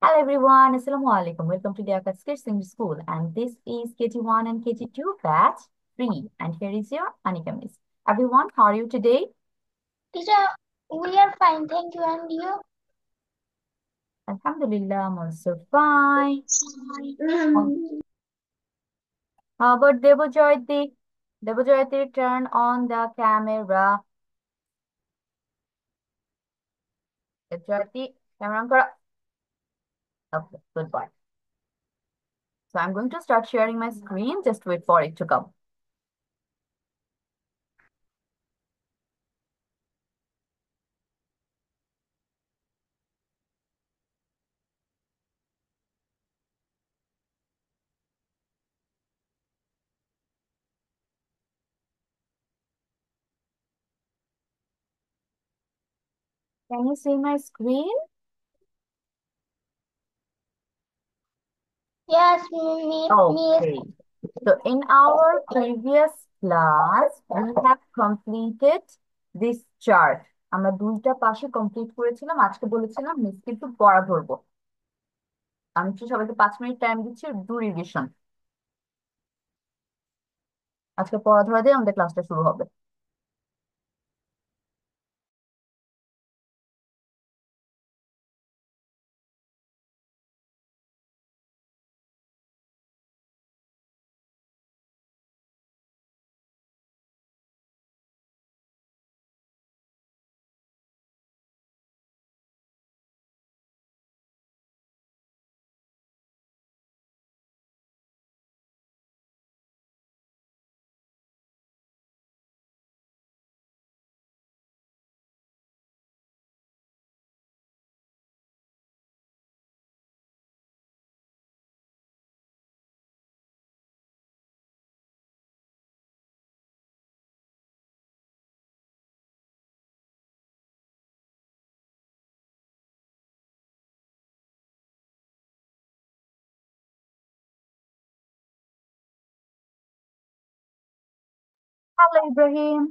Hello everyone, Assalamu alaikum. Welcome to the Akas Kids English School, and this is KG1 and KG2 batch 3. And here is your Anika Miss. Everyone, how are you today? Teacher, we are fine, thank you. And you? Alhamdulillah, I'm also fine. Oh, Um, how about Debojoyati? Debojoyati, turn on the camera. Debojoyati, camera on karo. Okay, good boy. So I'm going to start sharing my screen. Just wait for it to come. Can you see my screen? yes, miss. Okay. So in our previous class, we have completed this chart. আমরা দুইটা পাশে complete করেছিলাম। আজকে বলেছিলাম মিসকে একটু পড়া ধরবো। আমি একটু সবাইকে 5 মিনিট টাইম দিচ্ছি, ডু রিভিশন। আজকে পড়া ধরা দিয়ে আমাদের ক্লাসটা শুরু হবে। Hello Ibrahim.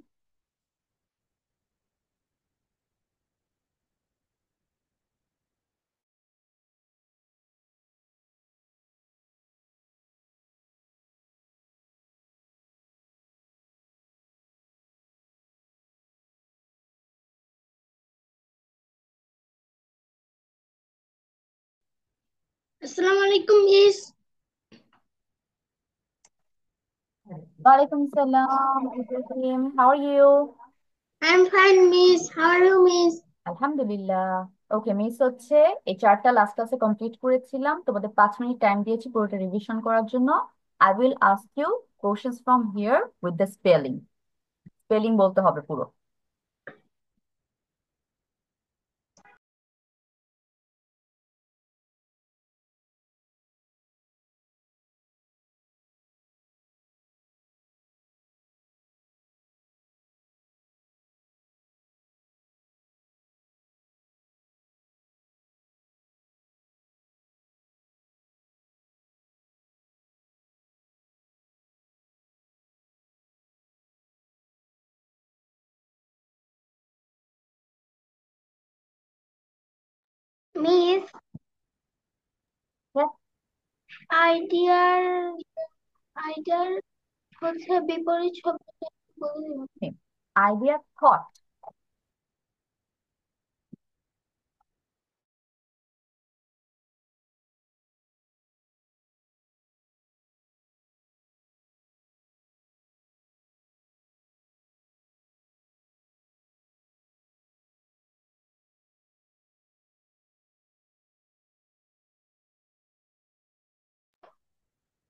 Assalamu alaikum, miss. ওয়ালাইকুম সালাম Ibrahim, how are you? I'm fine, miss. How are you, miss? আলহামদুলিল্লাহ। ওকে মিস হচ্ছে, এই চারটা লাস্ট ক্লাসে কমপ্লিট করেছিলাম। তোমাদের 5 মিনিট টাইম দিয়েছি পুরোটা রিভিশন করার জন্য। I will ask you questions from here with the spelling. Spelling বলতে হবে পুরো। Miss, হ্যাঁ, আইডিয়ার আইডিয়ার হচ্ছে বিপরীত শব্দ বলে দিন। Idea thought.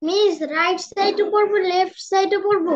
মিস, রাইট সাইডে পড়বো, লেফট সাইডে পড়বো?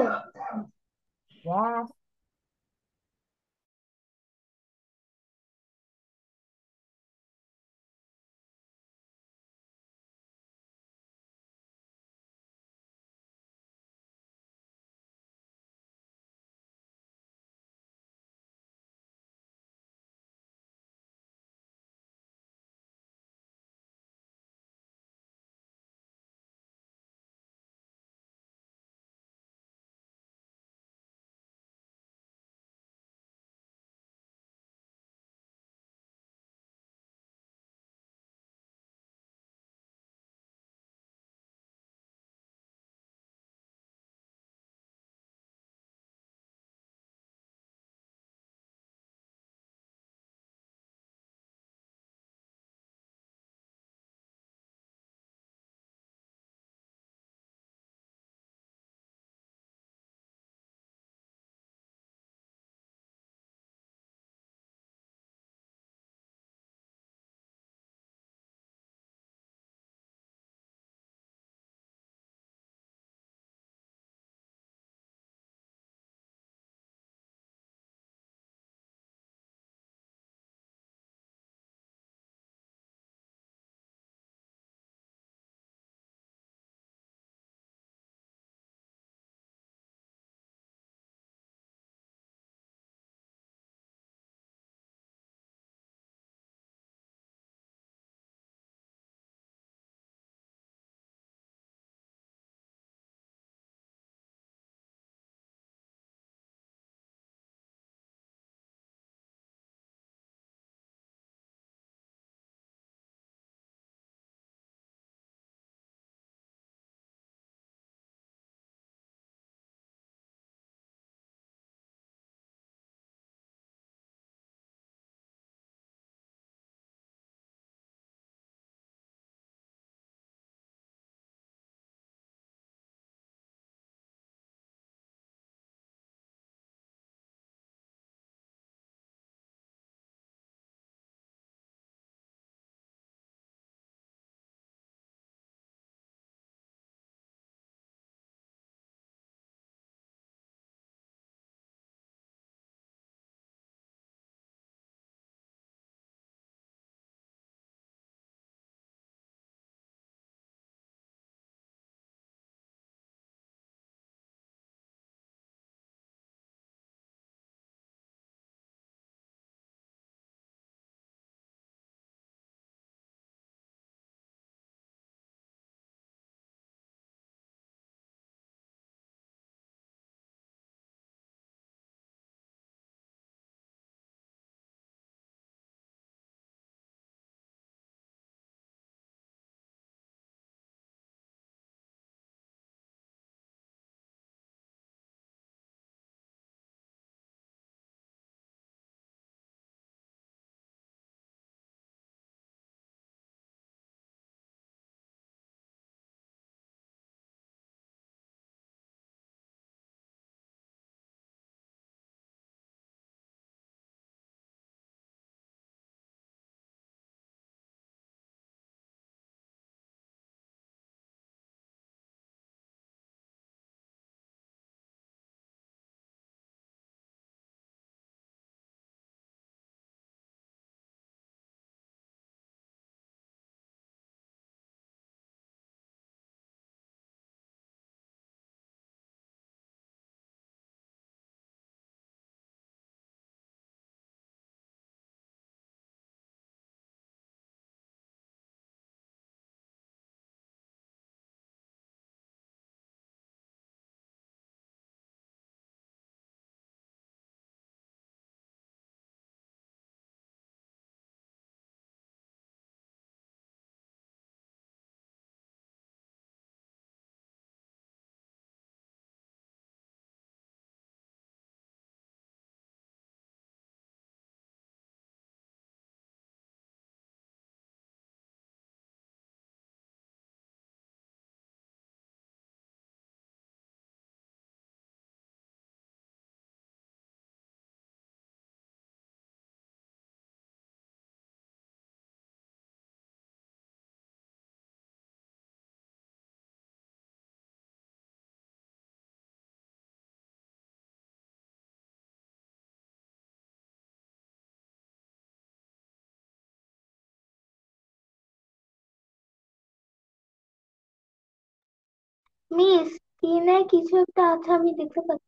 মিস, স্ক্রিনে কিছু একটা আছে, আমি দেখতে পাচ্ছি।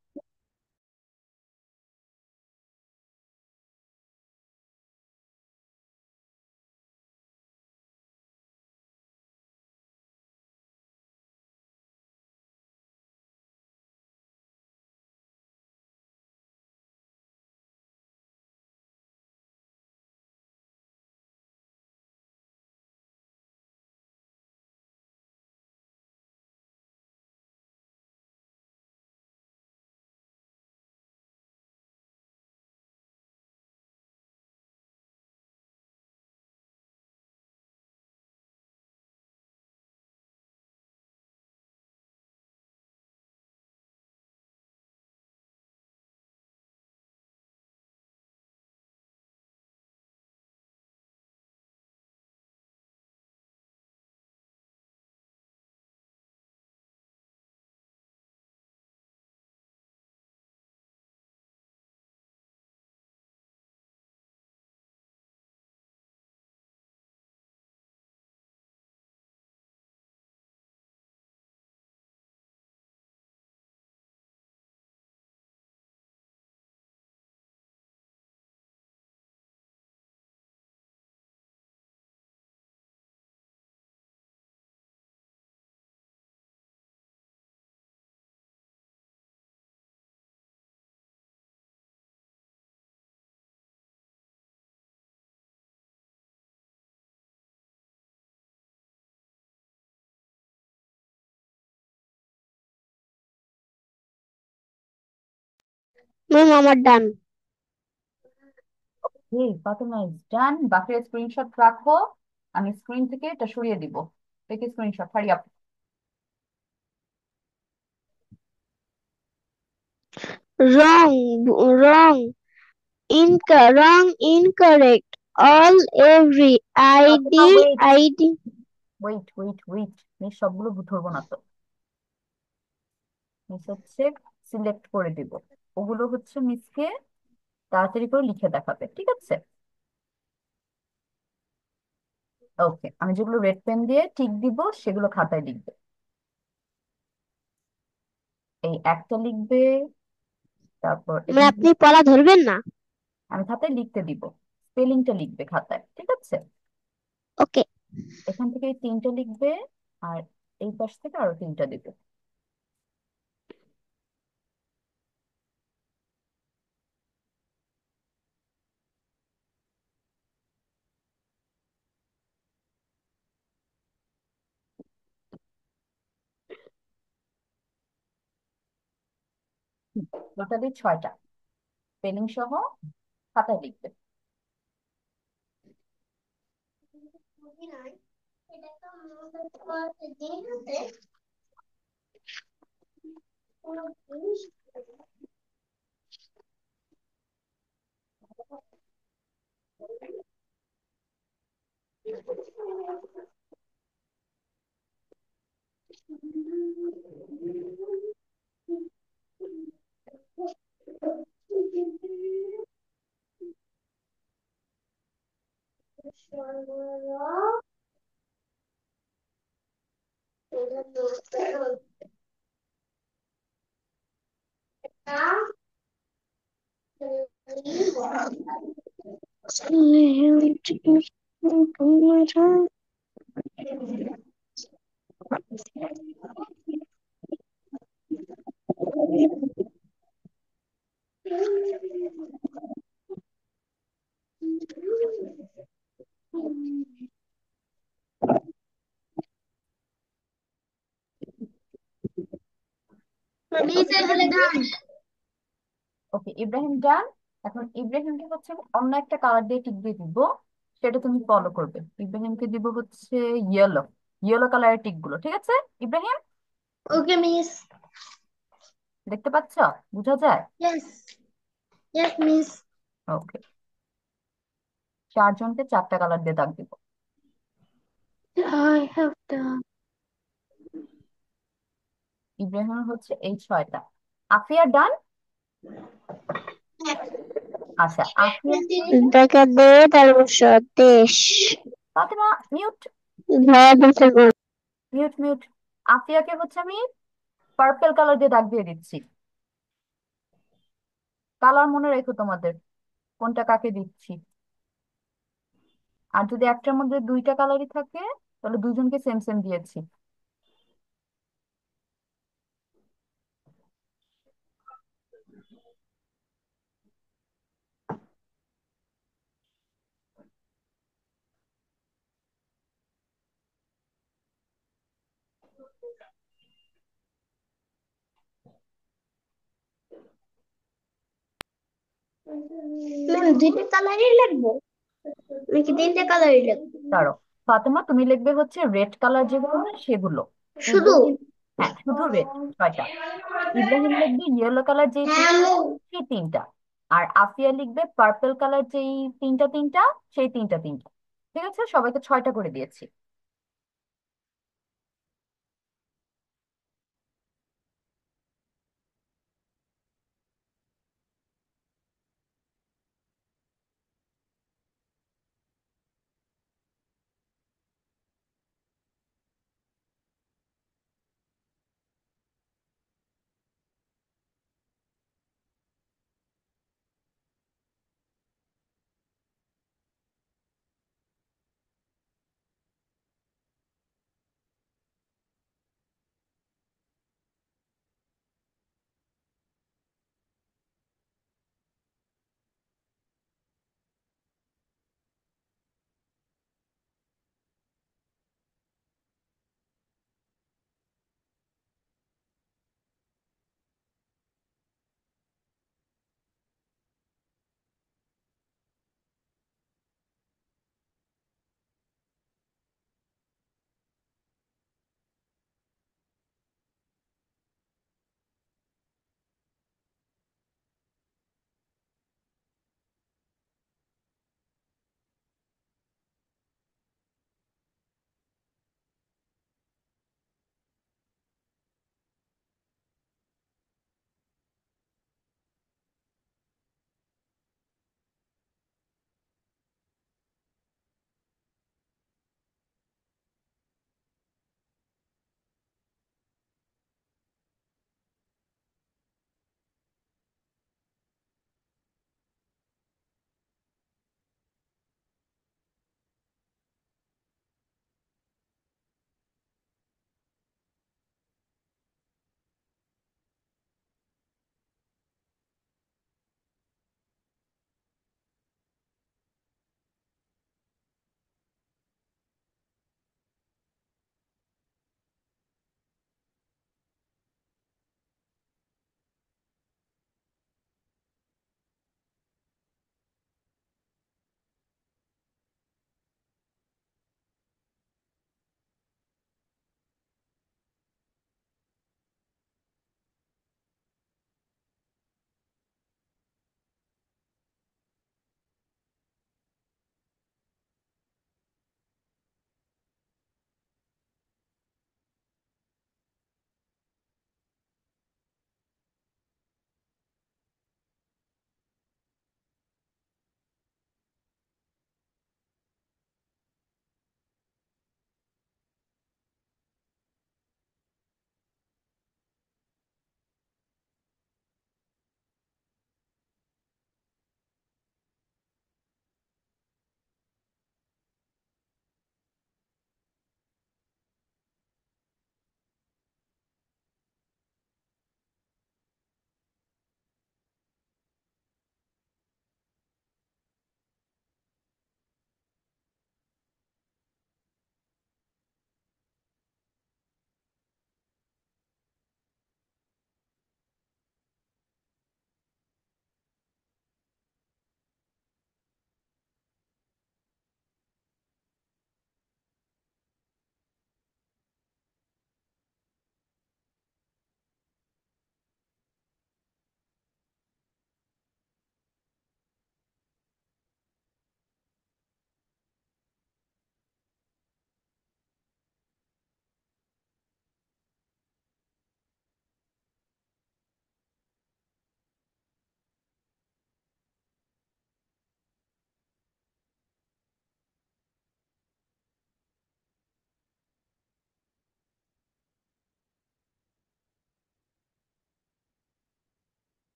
ম্যাম, আমার ডান। এই ফাতেমা ইজ ডান। বাকিরা স্ক্রিনশট রাখো, আমি স্ক্রিন থেকে এটা সরিয়ে দিব। থেকে screenshot hurry up. Wrong, wrong, wrong, incorrect, all, every, Fatema ID, wait, ID. Wait wait wait, এই সবগুলো ধরবো না তো। মিস হচ্ছে সিলেক্ট করে দিব, ওগুলো হচ্ছে মিসকে তাড়াতাড়ি করে লিখে দেখাবে, ঠিক আছে? ওকে, আমি যেগুলো রেড পেন দিয়ে টিক দিব সেগুলো খাতায় লিখবে। এই একটা লিখবে, তারপর মানে এখান আপনি থেকে পড়া ধরবেন না? আমি খাতায় লিখতে দিব, স্পেলিংটা লিখবে খাতায়, ঠিক আছে? ওকে। এখান থেকে এই তিনটা লিখবে, আর এই পাশ থেকে আরো তিনটা দিবে। টোটালি 6টা স্পেলিং সহ খাতায় লিখবে। Miss, I have done. ওকে, ইব্রাহিম ডান। এখন ইব্রাহিমকে হচ্ছে আমি অন্য একটা কালার দিয়ে টিক দিয়ে দিব, সেটা তুমি ফলো করবে। ইব্রাহিমকে দিব হচ্ছে ইয়েলো, ইয়েলো কালারের টিক গুলো, ঠিক আছে? Ibrahim, Okay, Miss. দেখতে পাচ্ছ? বুঝা যায়? Yes, yes, Miss. ওকে, 4জনকে 4টা কালার দিয়ে দাগ দিব। I have done. ইব্রাহিমের হচ্ছে এই 6টা। আফিয়া ডান। আচ্ছা, আফিয়াকে দেখা দে তারপর দেশ। ফাতেমা মিউট, ধরা বছর। Mute mute. আফিয়াকে হচ্ছে আমি পার্পেল কালার দিয়ে দাগ দিয়ে দিচ্ছি। কালার মনে রেখো তোমাদের, কোনটা কাকে দিচ্ছি। আর যদি একটার মধ্যে দুইটা কালারই থাকে, তাহলে দুজনকে সেম সেম দিয়েছি। ম্যাম দুইটা কালারই লাগবে নাকি তিনটা কালারই লাগবে? ধরো, ফাতেমা তুমি লিখবে হচ্ছে রেড কালার যেগুলো না সেগুলো। শুধু? ইব্রাহিম, হ্যাঁ শুধু রেড, 6টা। ইব্রাহিম লিখবে ইয়েলো কালার যেই হ্যাঁ তিনটা, আম্মু। সেই তিনটা। আর আফিয়া লিখবে পার্পল কালার যেই তিনটা তিনটা, সেই তিনটা তিনটা। ঠিক আছে, সবাইকে 6টা করে দিয়েছি।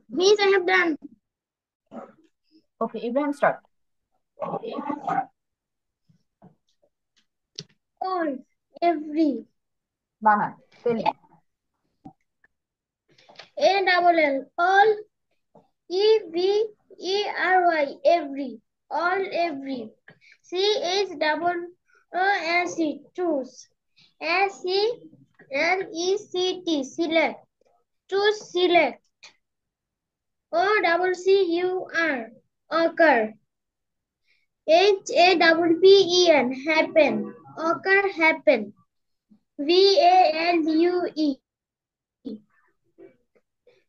Miss, I have done. Okay, Ibrahim, start. All, every. Banan, spelling. A double L. All. EVERY. Every. All, every. CHOOSE. Choose. SELECT. Select. Choose, select. OCCUR. Occur. HAPPEN. Happen. Occur, happen. VALUE.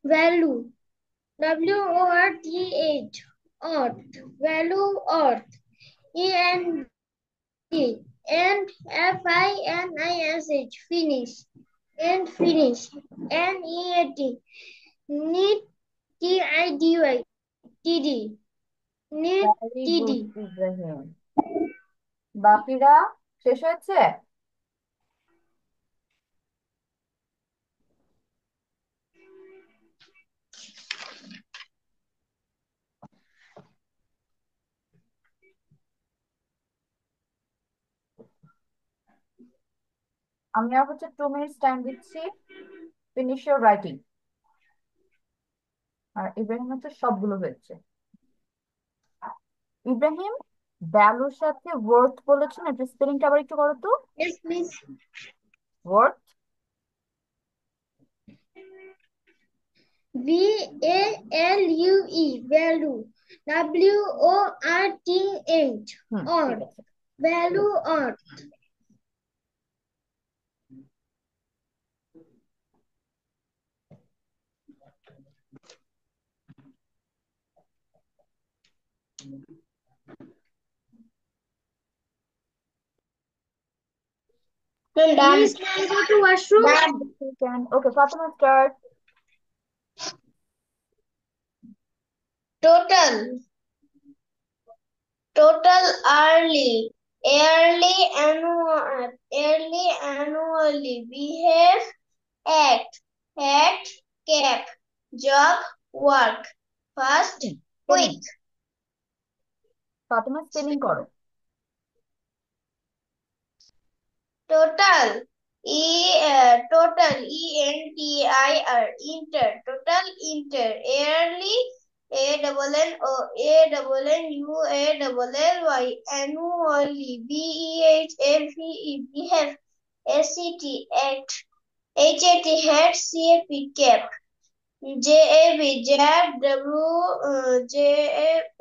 Value. WORTH. Earth. Value, earth. END. And FINISH. Finish. And finish. NEAT. Need. TIDY. TD. Need. Very good, TD. Ibrahim. বাকিরা শেষ হয়েছে? আমি আর হচ্ছে 2 minutes time দিচ্ছি, finish your writing. আর ইব্রাহিম হচ্ছে সবগুলো হয়েছে। ইব্রাহিম, ভ্যালুর সাথে ওয়ার্থ বলেছেন, এটা স্পেলিংটা আবার একটু করো তো। Yes, please. Worth. VALUE. Value. WORTH. ঠিক Earth. আছে। Value, earth. Done. Miss, can I go to washroom? Done. Okay, Fatima, start. Total. Total, early. Early, annually. Behave, act. Hat, cap. Job, work. Fast, quick. Spelling. Fatima, spelling করো। Total. ENTIR. Inter. Total, inter. Early. ANNUALLY. Annually. BEHAVE. Behave. ACT. Act. HAT. Hat. CAP. Cap. JAB. Jab.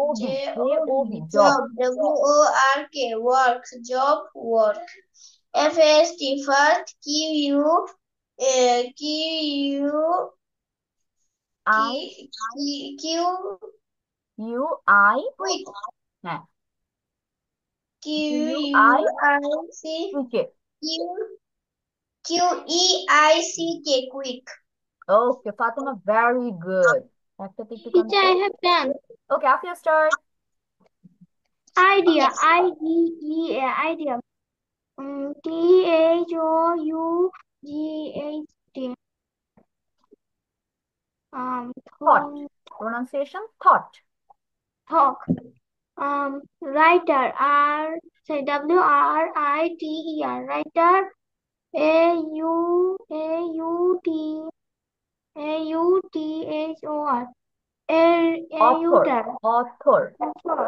O B, A O B, job. Job. WORK. Work. Job. Work. FAST. First. Q. I, U I, Quick. হ্যাঁ, U I, QUIC. Wicket. QUEICK. Quick. Okay Fatima, very good. একটাতে একটু Teacher, I control. have done. Okay, Afia, start. Idea. IDEA. Idea. THOUGHT. Thought, pronunciation thought. Talk. Writer. WRITER. Writer. AUTHOR. Author, Author. Author.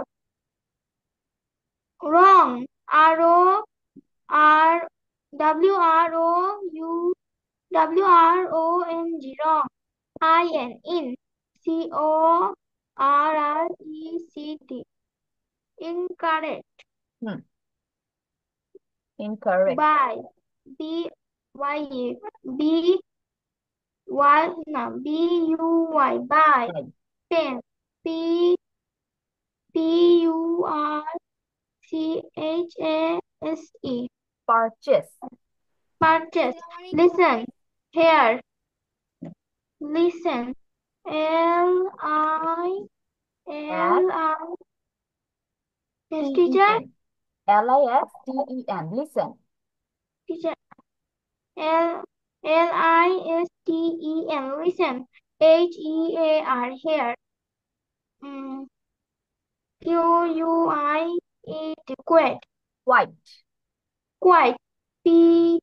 Wrong. WROWRONG. Wrong. In. CORRECT. Incorrect. Hmm, incorrect. By. BUY. By. Pen. PURCHASE. Purchase. Purchase. Listen. Here. Listen. S LI. Yes, T E teacher. N, LISTEN, listen. Teacher. LISTEN. Listen. HEAR, hair. mm, QUIET, quiet. White. Quiet. PEACEFUL,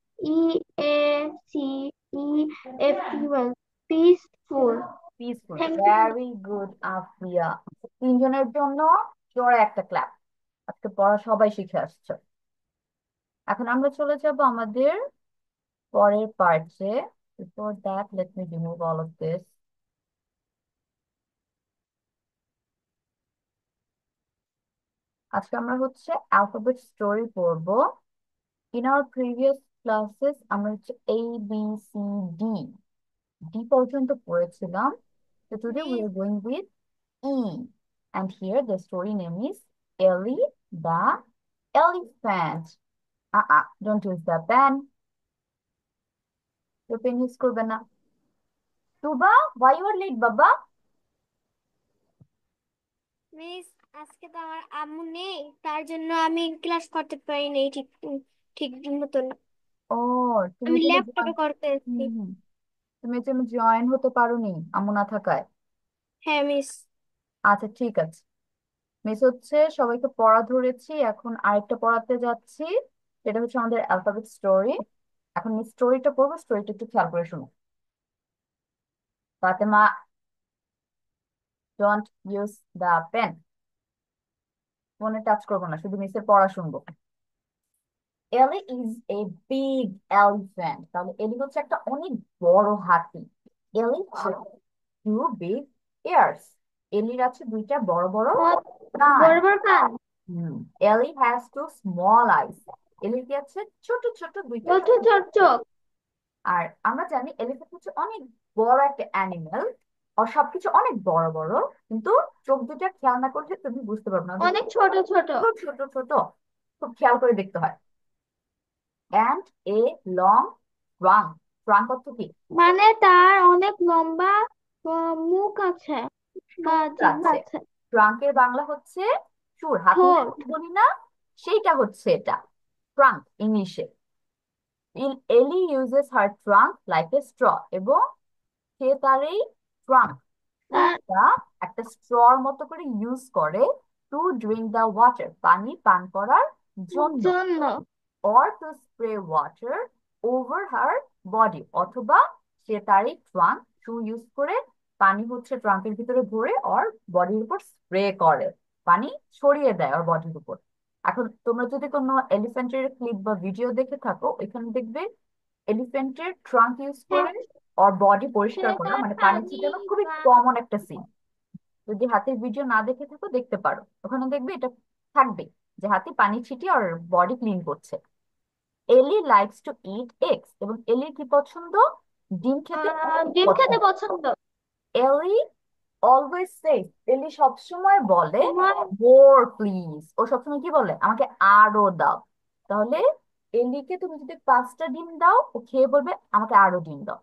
peaceful. Peaceful, Thank you. Very good Afia. তিনজনের জন্য জোরে একটা clap. আজকে পড়া সবাই শিখে আসছে। এখন আমরা চলে যাব আমাদের পরের পার্টে। Before that let me remove all of this. আজকে আমরা হচ্ছে অ্যালফাবেট স্টোরি পড়বো। ইন আওয়ার প্রিভিয়াস ক্লাসেস আমরা হচ্ছে ABCD ডি পর্যন্ত পড়েছিলাম। So today we Miss, are going with E. And here the story name is Ellie the Elephant. Don't use the pen. Your pen use করবে না। Tuba, why you are late, Baba? Miss, আজকে তো আমার আম্মু নেই, তার জন্য আমি ক্লাস করতে পারিনি ঠিক ঠিক মতন। ও, তুমি আমি তাহলে ল্যাপটপে করতে এসেছি। হুম হুম, তুমি জয়েন হতে পারোনি আম্মু না থাকায়। হ্যাঁ মিস। আচ্ছা ঠিক আছে। মিস হচ্ছে সবাইকে পড়া ধরেছি, এখন আরেকটা পড়াতে যাচ্ছি। সেটা হচ্ছে আমাদের অ্যালফাবেট স্টোরি। এখন মিস স্টোরিটা পড়বো, স্টোরিটা একটু খেয়াল করে শুনো। Fatema, don't use the pen. ফোনে টাচ করবো না, শুধু মিসের পড়া শুনবো। এলি ইজ এ বিগ এলিফ্যান্ট, তাহলে এলি হচ্ছে একটা অনেক বড় হাতি। এলি টু বিগ ইয়ার্স, এলির আছে দুইটা বড় বড় what? কান। বড় বড় কান। হুম। এলি হ্যাজ টু স্মল আইস, এলির কি আছে ছোট ছোট দুইটা ছোট চোখ ছোট আছে। চোখ। আর আমরা জানি এলিফ্যান্ট হচ্ছে অনেক বড় একটা অ্যানিমেল, আর সবকিছু অনেক বড় বড়, কিন্তু চোখ দুটা খেয়াল না করলে তুমি বুঝতে পারবে না, ওদের অনেক ছোট ছোট। ছোট ছোট ছোট, খুব খেয়াল করে দেখতে হয়। And a long trunk, trunk অর্থ কি? মানে তার অনেক লম্বা মুখ আছে বা সুর জিহ্বা আছে। আছে। ট্রাঙ্কের বাংলা হচ্ছে সুর, হাতির ঠোঁট। সুর বলি না, সেইটা হচ্ছে এটা ট্রাঙ্ক ইংলিশে। এলি uses her trunk like a straw, এবং সে তার এই ট্রাঙ্ক তার সুরটা একটা স্ট্রর মতো করে ইউজ করে টু ড্রিঙ্ক দ্য ওয়াটার, পানি পান করার জন্য। জন্য। or to spray water over her body, অথবা সে তার এই ট্রাঙ্ক শু ইউজ করে পানি হচ্ছে ট্রাঙ্কের ভিতরে ভরে ওর বডির উপর স্প্রে করে, পানি ছড়িয়ে দেয় ওর বডির উপর। এখন তোমরা যদি কোনো এলিফ্যান্টের ক্লিপ বা ভিডিও দেখে থাকো, ওইখানে দেখবে এলিফ্যান্টের ট্রাঙ্ক ইউজ হ্যাঁ, করে ওর বডি পরিষ্কার সেটা করা, মানে পানি পানি ছিটানো খুবই বা কমন একটা সিন। যদি হাতির ভিডিও না দেখে থাকো দেখতে পারো, ওখানে দেখবে এটা থাকবে যে হাতি পানি ছিটিয়ে ওর বডি ক্লিন করছে। এলি লাইকস টু ইট এগস, এবং এলির কি পছন্দ? ডিম খেতে অনেক ডিম খেতে পছন্দ। পছন্দ। এলি অলওয়েজ সেজ, এলি সবসময় বলে তোমার মোর প্লিজ, ও সবসময় কি বলে? আমাকে আরো দাও। তাহলে এলিকে তুমি যদি 5টা ডিম দাও, ও খেয়ে বলবে আমাকে আরো ডিম দাও।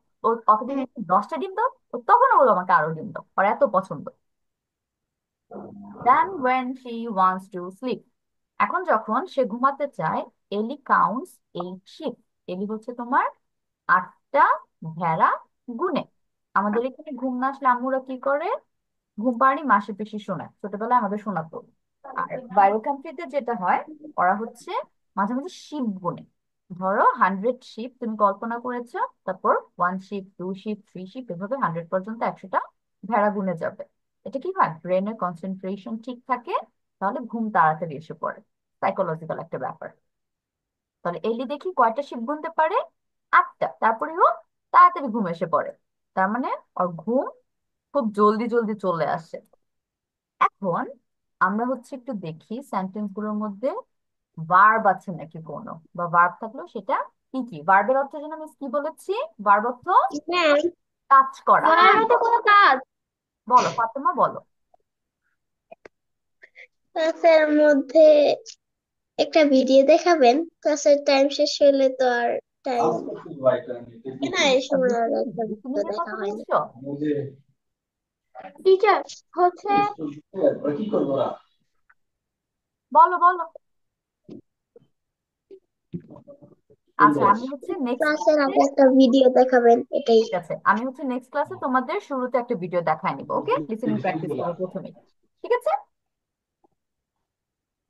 ওকে যদি হ্যাঁ, 10টা ডিম দাও, ও তখন বলবো আমাকে আরো ডিম দাও, আর এত পছন্দ। Then when she wants to sleep, এখন যখন সে ঘুমাতে চায়, এলি কাউন্টস 8 sheep, এলি হচ্ছে তোমার 8টা ভেড়া গুনে। আমাদের এখানে ঘুম না আসলে আম্মুরা কি করে? ঘুম পাড়ানি মাসে পিসি শোনায়, ছোটবেলায় আমাদের শোনাতো। আর বাইরের কান্ট্রিতে যেটা হয়, ওরা হচ্ছে মাঝে মাঝে শিপ গুনে। ধরো 100 শিপ তুমি কল্পনা করেছো, তারপর 1 শিপ, 2 শিপ, 3 শিপ, এভাবে 100 পর্যন্ত 100টা ভেড়া গুনে যাবে। এটা কি হয়, ব্রেনের কনসেন্ট্রেশন ঠিক থাকে, তাহলে ঘুম তাড়াতাড়ি এসে পড়ে। সাইকোলজিক্যাল একটা ব্যাপার। তাহলে এলি দেখি কয়টা শিপ গুনতে পারে? 8টা, তারপরে ও তাড়াতাড়ি ঘুম এসে পড়ে। তার মানে ওর ঘুম খুব জলদি জলদি চলে আসে। এখন আমরা হচ্ছে একটু দেখি সেন্টেন্স গুলোর মধ্যে ভার্ব আছে নাকি কোনো, বা ভার্ব থাকলেও সেটা কি কি। ভার্বের অর্থ যেন আমি কি বলেছি? ভার্ব অর্থ ম্যাম, কাজ করা। মনের মতো কোনো কাজ। বলো ফাতেমা, বলো। ক্লাসের মধ্যে একটা ভিডিও দেখাবেন, ক্লাসের টাইম শেষ হলে তো আর টাইম না, এই সময় আর একটা তুমি ভিডিও নিয়ে দেখা কথা হয়নি। বলছো? টিচার হচ্ছে বলো বলো। আচ্ছা আমি হচ্ছে নেক্সট ক্লাসের ক্লাসে, আগে একটা ভিডিও দেখাবেন, এটাই। ঠিক আছে আমি হচ্ছে নেক্সট ক্লাসে তোমাদের শুরুতে একটা ভিডিও দেখায় নিবো। ওকে, লিসেনিং প্র্যাকটিস করবো প্রথমেই। ঠিক আছে,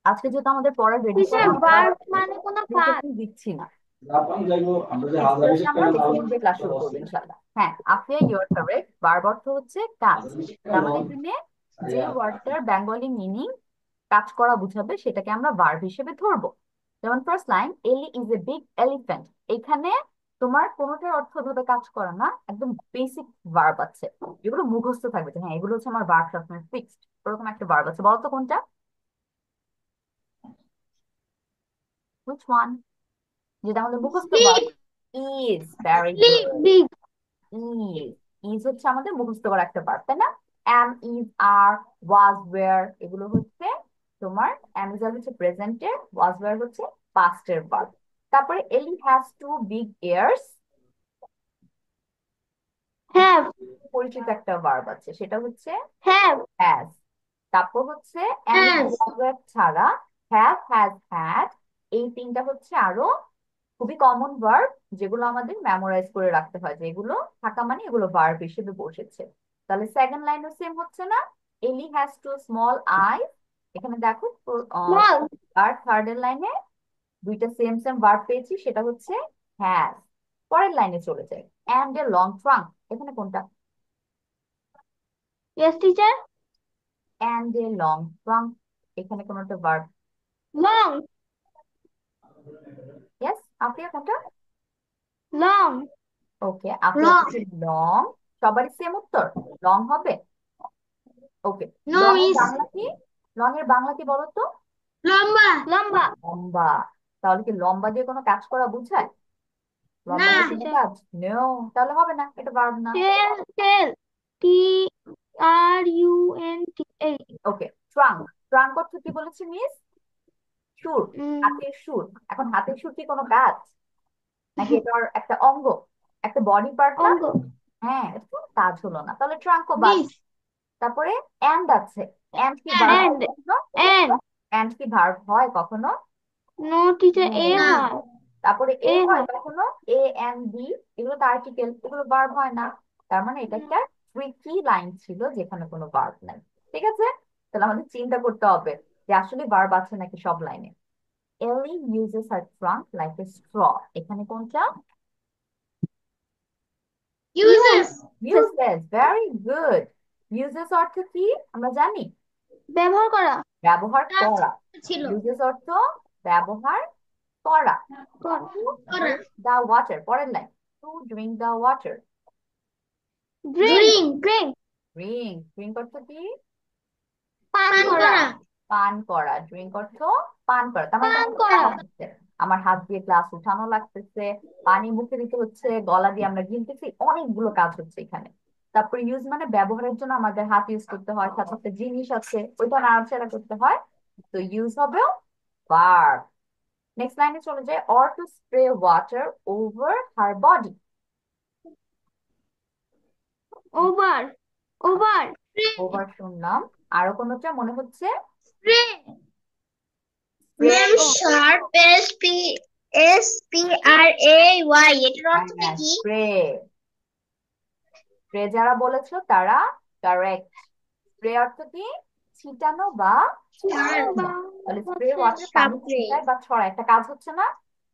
আজকে যেহেতু আমাদের পড়া রেডি টিচার করা, আমরা ভার্ব মানে কোনো কাজ? রিটেকিং দিচ্ছি না। নেক্সট ক্লাসে আমরা লিসেনিং দিয়ে ক্লাস শুরু করবো ইনশাল্লাহ। হ্যাঁ Afia, you are correct. Verb অর্থ হচ্ছে কাজ। তার মানে এখানে যে ওয়ার্ডটার বেঙ্গলি মিনিং কাজ করা বুঝাবে সেটাকে আমরা ভার্ব হিসেবে ধরবো। যেমন ফার্স্ট লাইন, এলি ইজ এ বিগ এলিফ্যান্ট। এখানে তোমার কোনোটার অর্থ ধরে কাজ করা না, একদম বেসিক ভার্ব আছে যেগুলো মুখস্থ থাকবে যে হ্যাঁ এগুলো হচ্ছে আমার ভার্ব সবসময় ফিক্সড, ওরকম একটা ভার্ব আছে। বলতো কোনটা? Which one? যেটা আমাদের মুখস্থ verb. Big, is, very big, good. Big. Is, is হচ্ছে আমাদের মুখস্থ করা একটা ভার্ব, তাই না? Am, is, are, was, were এগুলো হচ্ছে তোমার, এম ইজ আর হচ্ছে প্রেজেন্টের, ওয়াজ ওয়্যার হচ্ছে পাস্টের ভার্ব। তারপরে এলি has to big ears, have, পরিচিত একটা ভার্ব আছে সেটা হচ্ছে হ্যাভ, হ্যাজ। তারপর হচ্ছে এন্ড হ্যাভ। ছাড়া হ্যাভ, হ্যাজ, হ্যাড, এই তিনটা হচ্ছে আরো খুবই কমন ভার্ব যেগুলো আমাদের মেমোরাইজ করে রাখতে হয়, যে এগুলো থাকা মানে এগুলো ভার্ব হিসেবে বসেছে। তাহলে সেকেন্ড লাইনও সেম হচ্ছে না? এলি হ্যাজ টু স্মল আই, এখানে দেখো স্মল, আর থার্ড এর লাইনে দুইটা সেম সেম ভার্ব পেয়েছি, সেটা হচ্ছে হ্যাজ। পরের লাইনে চলে যায়, এন্ড এ লং ট্রাঙ্ক, এখানে কোনটা? Yes teacher. And a long trunk, এখানে কোন একটা ভার্ব? লং, ইয়েস, আফিয়া কোনটা? Long, okay, Afia long. হচ্ছে লং। সবারই সেম উত্তর, লং হবে। ওকে, নো লং এর মিস। বাংলা কি? লং এর বাংলা কি বলো তো? লম্বা, লম্বা। লম্বা। তাহলে কি লম্বা দিয়ে কোনো কাজ করা বুঝায়? না লম্বা দিয়ে কোনো টিচার। কাজ? নো, তাহলে হবে না, এটা ভার্ব না। টেল, টেল, টি আর ইউ এন টি, এই। ওকে, ট্রাঙ্ক, ট্রাঙ্ক অর্থ কি বলেছি মিস? সুর, উম, হাতের সুর। এখন হাতের সুর কি কোনো কাজ, নাকি এটার একটা অঙ্গ, একটা বডি পার্ট না? অঙ্গ। হ্যাঁ, এটা কোনো কাজ হলো না, তাহলে ট্রাঙ্কও বাদ। মিস। তারপরে এন্ড আছে, এন্ড কি ভার্ব হয় এন্ড, কখনো? এন্ড। এন্ড কি ভার্ব হয় কখনো? নো টিচার, এ No. হয়, তারপরে এ এ হয় হয়। কখনো? এ এন বি, এগুলো তো আর্টিকেল, এগুলো ভার্ব হয় না। তার মানে এটা একটা ট্রিকি লাইন ছিল যেখানে কোনো ভার্ব নাই। ঠিক আছে, তাহলে আমাদের চিন্তা করতে হবে যে আসলে ভার্ব আছে নাকি সব লাইনে। এলি uses her trunk like a straw, এখানে কোনটা? Uses, uses, very good. Uses অর্থ কি আমরা জানি? ব্যবহার করা। ব্যবহার কাজ করা। ছিল। ইউজেস অর্থ ব্যবহার করা। করা, টু করা। ড্রিঙ্ক দা ওয়াটার, পরের line, to drink the water. Drink, drink. Drink, drink অর্থ কি? পান পান করা, করা। পান করা। ড্রিঙ্ক অর্থ পান করা, তার মানে পান আমার করা। কাজ হচ্ছে, আমার হাত দিয়ে গ্লাস উঠানো লাগতেছে, পানি মুখে দিতে হচ্ছে, গলা দিয়ে আমরা গিলতেছি, অনেকগুলো কাজ হচ্ছে এখানে। তারপরে ইউজ মানে ব্যবহারের জন্য আমাদের হাত ইউজ করতে হয়, সাথে সাথে জিনিস আছে ওইটা নাড়াচাড়া করতে হয়, তো ইউজ হবে ভার্ব। নেক্সট লাইনে চলে যায়, or to spray water over her body. Over, over. Over শুনলাম, আরো কোনোটা মনে হচ্ছে? Spray, spray. Ma'am, sharp, SPRAY, এটার অর্থটা হ্যাঁ, কি? স্প্রে। স্প্রে যারা বলেছো তারা কারেক্ট। স্প্রে অর্থ কি? ছিটানো বা শার্প, ছড়ানো। তাহলে স্প্রে হচ্ছে ওয়াটার, পানি সাপ্রে, ছিটায় বা ছড়ায়, একটা কাজ হচ্ছে না?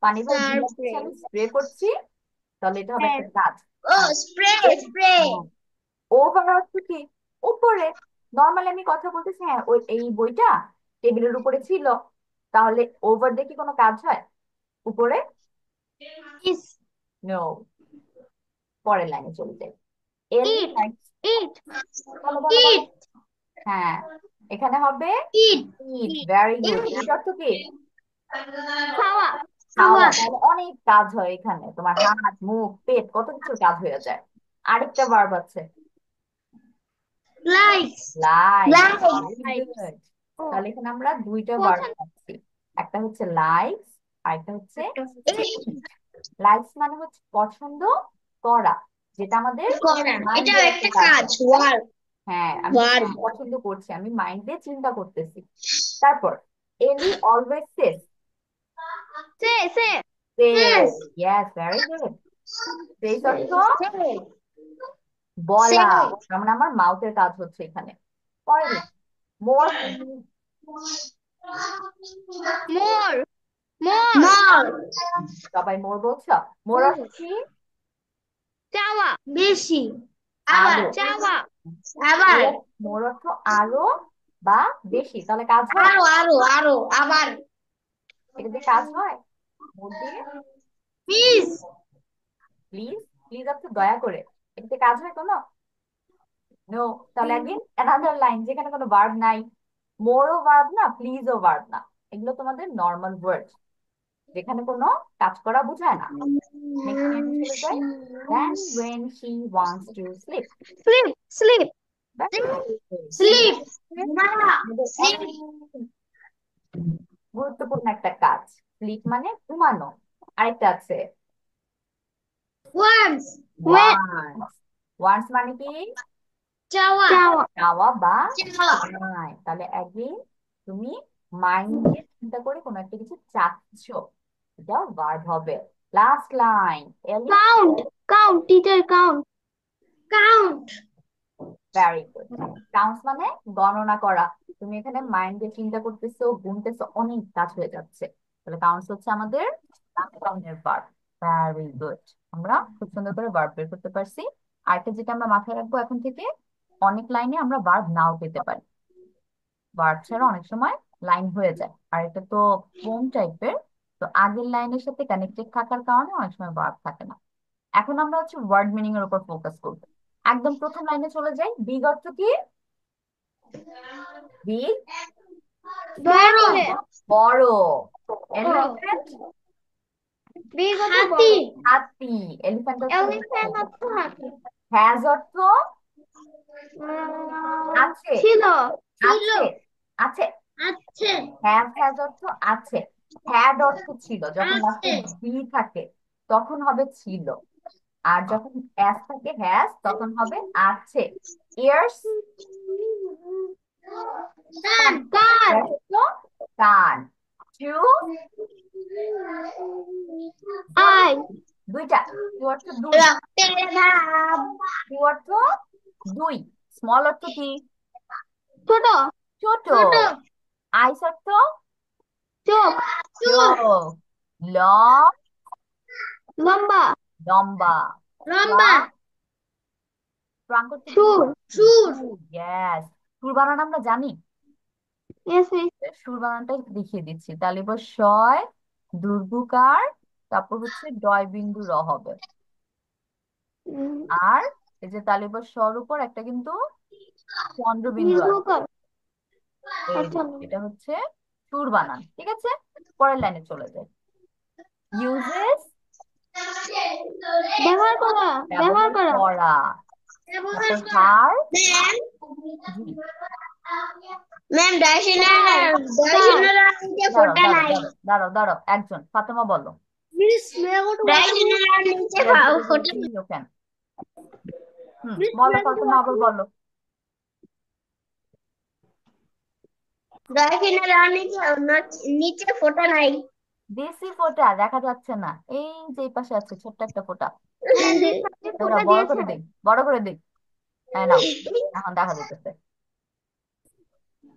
পানি ভাই বিলাচ্ছি, সার্পে। আমি স্প্রে করছি, তাহলে এটা হবে হ্যাঁ। একটা কাজ। ও, স্প্রে, স্প্রে। ওভার অর্থ কি? উপরে। নর্মালি আমি কথা বলতেছি, হ্যাঁ ওই এই বইটা টেবিলের উপরে ছিল, তাহলে ওভার দিয়ে কি কোনো কাজ হয় উপরে? ইস, নো। পরের লাইনে চলে যাই, এলি ইট, লাইকস, ইট, বলো বলো বলো। ইট, হ্যাঁ, এখানে হবে ইট, ইট, ভেরি গুড। ইট। ইট অর্থ কি? খাওয়া, খাওয়া। খাওয়া। তাহলে অনেক কাজ হয় এখানে, তোমার হাত মুখ পেট কত কিছুর কাজ হয়ে যায়। আরেকটা ভার্ব আছে, likes, like, likes. Very like. Good. ও, তাহলে এখানে আমরা দুইটা ভার্ব পছন্দ। পাচ্ছি, একটা হচ্ছে লাইকস, আরেকটা হচ্ছে একটা হচ্ছে লাইকস, মানে হচ্ছে পছন্দ করা, যেটা আমাদের করা, এটাও মাইন্ডের একটা একটা কাজ কাজ, হয়, তাই না? ওয়ার্ক, হ্যাঁ, আমি ওয়ার্ক। পছন্দ করছি, আমি মাইন্ড দিয়ে চিন্তা করতেছি। তারপর এলি অলওয়েজ সেস, সে, সে। Say. Yes. Yes, very good. Face অর্থ Say. বলা, Say. তার মানে আমার মাউথের কাজ হচ্ছে এখানে। পরের দিন মোর, More. More. More. সবাই মোর বলছো। মোর অর্থ কি? চাওয়া। বেশি। আরো। চাওয়া। আবার। মোর অর্থ আরো বা বেশি, তাহলে কাজ হয়? আরো আবার। এটা দিয়ে কাজ হয়? মোর দিয়ে প্লিজ। প্লিজ, প্লিজ অর্থ দয়া করে, এটাতে কাজ হয় কোনো? নো। তাহলে একদিন অ্যানাদার লাইন যেখানে কোনো ভার্ব নাই, মোরও ভার্ব না, প্লিজও ভার্ব না, এগুলো তোমাদের নর্মাল ওয়ার্ড, যেখানে কোনো কাজ করা বোঝায় না। নেক্সট লাইনে চলে যাই। Then when she wants to sleep. Sleep. Sleep. Very good. Sleep. আমাদের অনেক গুরুত্বপূর্ণ একটা কাজ। স্লিপ মানে ঘুমানো। আরেকটা আছে ওয়ান্স। When. ওয়ান্স। ওয়ান্স মানে কি? চাওয়া। চাওয়া। চাওয়া বা চাওয়া। চাই। তাহলে একদিন তুমি মাইন্ড দিয়ে চিন্তা করে কোনো একটা কিছু চাচ্ছ, এটা ভার্ব হবে। লাস্ট লাইন এলি। Count. Count. Teacher, count. Count. Very good. Counts মানে গণনা করা। তুমি এখানে মাইন্ড দিয়ে চিন্তা করতেছো, গুনতেছো, অনেক কাজ হয়ে যাচ্ছে। তাহলে কাউন্টস হচ্ছে আমাদের ভার্ব। Very good. আমরা খুব সুন্দর করে ভার্ব বের করতে পারছি। আরেকটা যেটা আমরা মাথায় রাখবো এখন থেকে, অনেক লাইনে আমরা ভার্ব নাও পেতে পারি। ভার্ব ছাড়া অনেক সময় লাইন হয়ে যায়, আর এটা তো পোম টাইপের, তো আগের লাইনের সাথে কানেক্টেড থাকার কারণে অনেক সময় ভার্ব থাকে না। এখন আমরা হচ্ছে ওয়ার্ড মিনিং এর উপর ফোকাস করবো। একদম প্রথম লাইনে চলে যাই। বিগ অর্থ কি? বিগ দয়া করে। বড়। এলিফ্যান্ট Big অর্থ হাতি। বড়। হাতি। এলিফ্যান্ট অর্থ Elephant অর্থ হাতি। হ্যাজ অর্থ উম, আছে। ছিল। ছিল। আছে। আছে। আছে। হ্যাজ অর্থ আছে। হ্যাড অর্থ ছিল, যখন লাস্টে আছে। বি থাকে তখন হবে ছিল, আর যখন এস থাকে হ্যাজ তখন হবে আছে। ইয়ার্স কান। কার। কান। Two I. দুইটা। টু অর্থ দুই। রক্তের ভাব। টু অর্থ দুই। স্মল অর্থ কি? ছোট। ছোট। ছোট। আইস অর্থ চোখ। চোখ। চোখ। লং লম্বা। লম্বা। লম্বা। ট্রাঙ্ক হচ্ছে কি? সুর। সুর। ইয়েস। সুর বানান আমরা জানি। Yes, miss. সুর বানানটা দেখিয়ে দিচ্ছি। তাহলে এবার শয় দুর্গুকার, তারপর হচ্ছে ডয় বিন্দু র হবে। আর এই যে তালিবাস স্বর উপর একটা কিন্তু চন্দ্রবিন্দু আছে। দীর্ঘকার। এই যে আচ্ছা। এটা হচ্ছে সুর বানান, ঠিক আছে। পরের লাইনে চলে যায়। ইউজেস ব্যবহার করা। ব্যবহার ব্যবহার করা। করা। ব্যবহার তারপর করা। হার ম্যাম। জি। ম্যাম তার। তার। ডাইশনার নিচে দাঁড়াও ফোঁটা দাঁড়াও নাই। দাঁড়াও দাঁড়াও দাঁড়াও, একজন ফাতেমা বলো। মিস মে গো টু ডাইশনার নিচে ইয়েস ফোঁটা নাই। You can. মিস বলো মে গো টু ফাতেমা, আবার বলো। ডাইশনার নিচে ফোঁটা নাই। দেশি ফোঁটা দেখা যাচ্ছে না, এই যে এই পাশে আছে ছোট্ট একটা ফোঁটা। হ্যাঁ, নিঃশ্বাসে দাঁড়াও ফোঁটা বড় দিয়েছে। করে দিই, বড় করে দিই। হ্যাঁ নাও, এখন দেখা যেতেছে।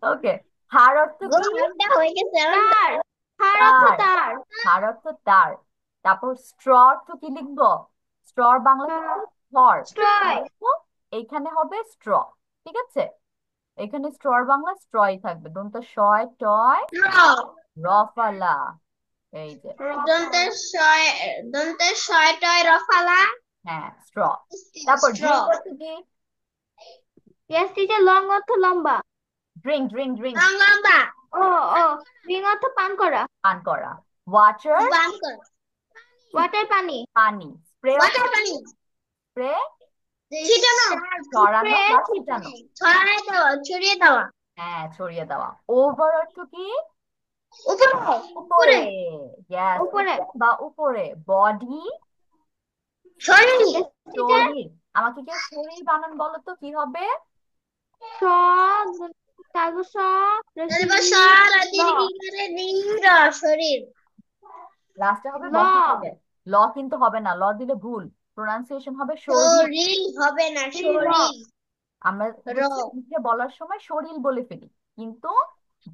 ওকে। হার অর্থ কি? ঘন্টা হয়ে গেছে আমার। তার। হার অর্থ তার। তার। হার অর্থ তার। তারপর স্ট্র অর্থ কি লিখবো? স্ট্রর বাংলা কি? থর। স্ট্রয়। এইখানে হবে স্ট্র, ঠিক আছে। এখানে স্ট্রর বাংলা স্ট্রই থাকবে, দন্ত শয় টয় রফালা। এই যে দন্তের ছয়টায় রফালা। হ্যাঁ স্ট্র। তারপর স্ট্র। ড্রিঙ্ক অর্থ কি? ইয়েস টিচার, লং অর্থ লম্বা। Drink drink drink. লম্বা। ও ও রিং অর্থ পান করা। পান করা। ওয়াটার বাম কর। ওয়াটার পানি। পানি। স্প্রে অর্থ ওয়াটার কি? পানি। স্প্রে ছিটানো। ছড়ানো স্প্রে। বা ছিটানো। ছড়াই দেওয়া, ছড়িয়ে দেওয়া। হ্যাঁ ছড়িয়ে দেওয়া। ওভার অর্থ কি? উপরে। উপরে। উপরে। ইয়েস, উপরে। বা উপরে। বডি শরীর। Yes teacher. শরীর। আমাকে কেউ শরীর বানান বলো তো কি হবে? স। তারপর স। তারপর রি। সর র। দীর্ঘিকারে দীর্ঘ শরীর। লাস্টে হবে ল বসন্ত। ল কিন্তু হবে না, ল দিলে ভুল, প্রোনাউন্সিয়েশন হবে শরীর। শরীর হবে না, ল শরীর। আমরা র। হচ্ছে মুখে বলার সময় শরীর বলে ফেলি, কিন্তু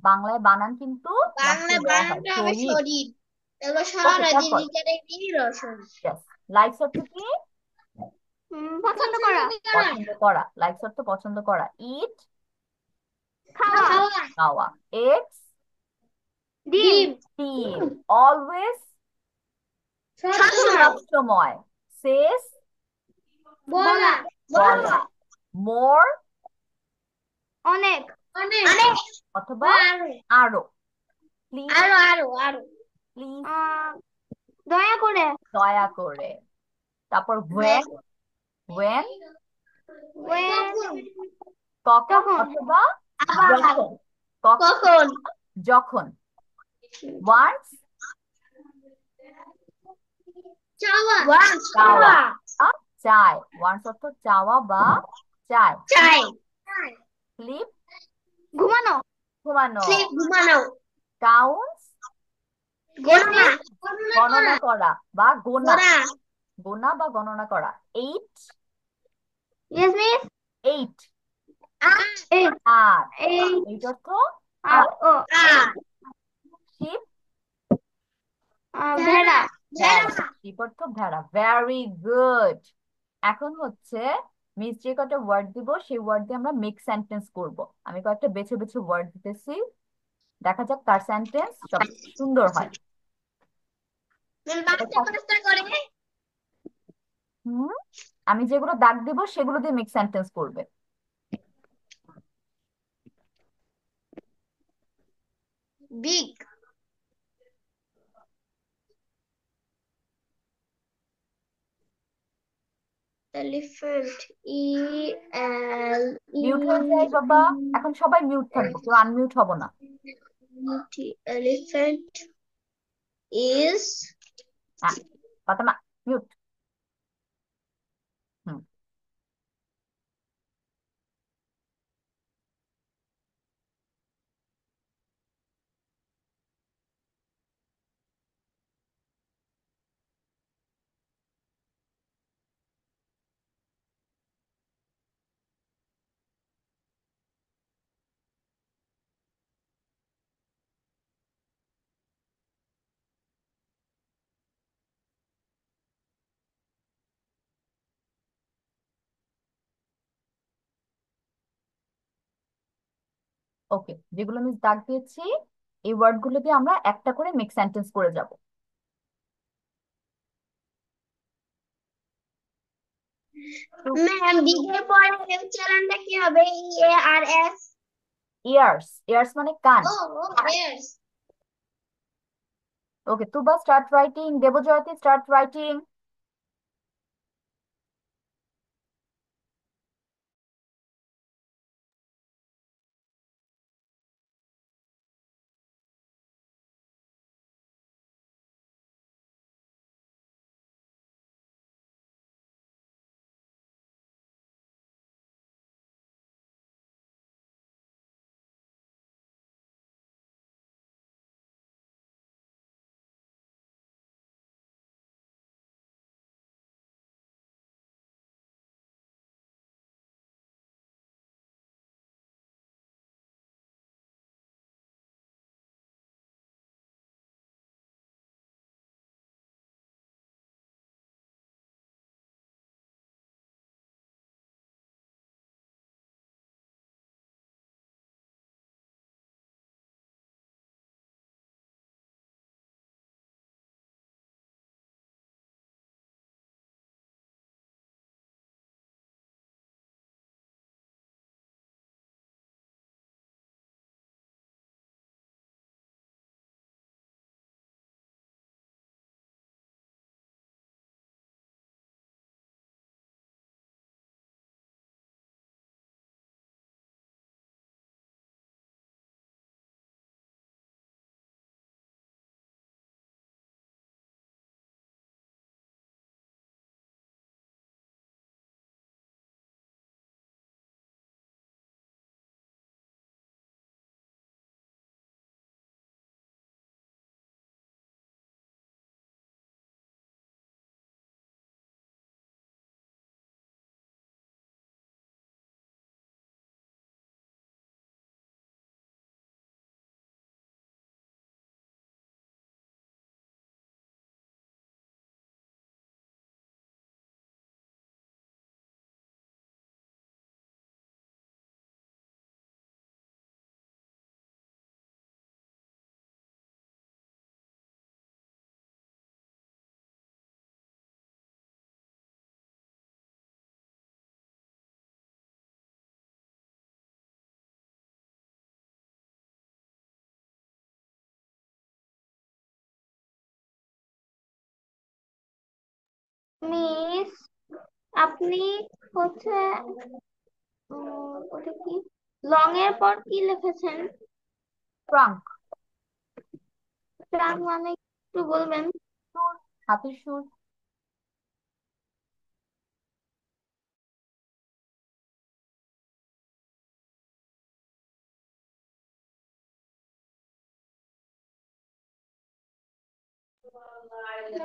বাংলায় বানান কিন্তু লাস্টে বাংলা র হয়, বানানটা হবে শরীর। শরীর। তারপর ওকে, সারা তারপর দীর্ঘিকারে কি রসন। ইয়েস, লাইকস অর্থ কি? পছন্দ পছন্দ করা, করা। পছন্দ করা। লাইকস অর্থ পছন্দ করা। ইট, খাওয়া, খাওয়া। খাওয়া। এক্স, ডিম, ডিম। ডিম। অলওয়েজ, সবসময়। সবসময়। সেস, বলা। বলা, বলা। মোর, অনেক, অনেক। অথবা বা আরো। আরো। প্লিজ, আরো আরো আরো। প্লিজ, আহ, দয়া করে, দয়া করে। তারপর ব্যাগ। when, when, when, কখন। কখন তখন, অথবা আবার। যখন। কখন, কখন। যখন। once, চাওয়া। ওয়ান্স চাওয়া চাওয়া। বা চায়। once অর্থ চাওয়া বা চায়। চাই। স্লিপ, ঘুমানো, ঘুমানো। স্লিপ, ঘুমানো। কাউন্টস, গণনা। গণনা করা। গণনা করা বা গোনা। গড়া। গোনা বা গণনা করা। Eight, yes miss, eight. আট। এই, আট। এই, এইট অর্থ আট। ও, এই, আট। শিপ, ভেড়া, ভেড়া। ভেড়া। ভেড়া। শিপ অর্থ ভেড়া। Very good. এখন হচ্ছে মিস যে কটা ওয়ার্ড দিব সেই ওয়ার্ড দিয়ে আমরা মিক্স সেন্টেন্স করব। আমি কয়েকটা বেছে বেছে ওয়ার্ড দিতেছি, দেখা যাক কার সেন্টেন্স সবচেয়ে সুন্দর হয়। এটা বাচ্চা কাচ্চা করে। হুম, আমি যেগুলো দাগ দিব সেগুলো দিয়ে মিক্স সেন্টেন্স করবে। বিগ। এলিফ্যান্ট। ই এল ই মিউট হয়ে যায় বাবা, এখন সবাই মিউট থাকবো, কেউ আনমিউট হব না। Elephant is. হ্যাঁ, ফাতেমা, মিউট। হুম। ওকে, যেগুলো আমি দাগ দিয়েছি এই ওয়ার্ড গুলো দিয়ে আমরা একটা করে মিক্স সেন্টেন্স করে যাব। ম্যাম, বিগের পরে উচ্চারণটা কি হবে? E A R S. Years, years মানে কান। ও, ও, এস। Okay, Tuba start writing. Debjyoti start writing. Miss আপনি হচ্ছে ওটা কি লং এর পর কি লিখেছেন? ট্রাঙ্ক। ট্রাক মানে একটু বলবেন? সুর, হাতের সুর।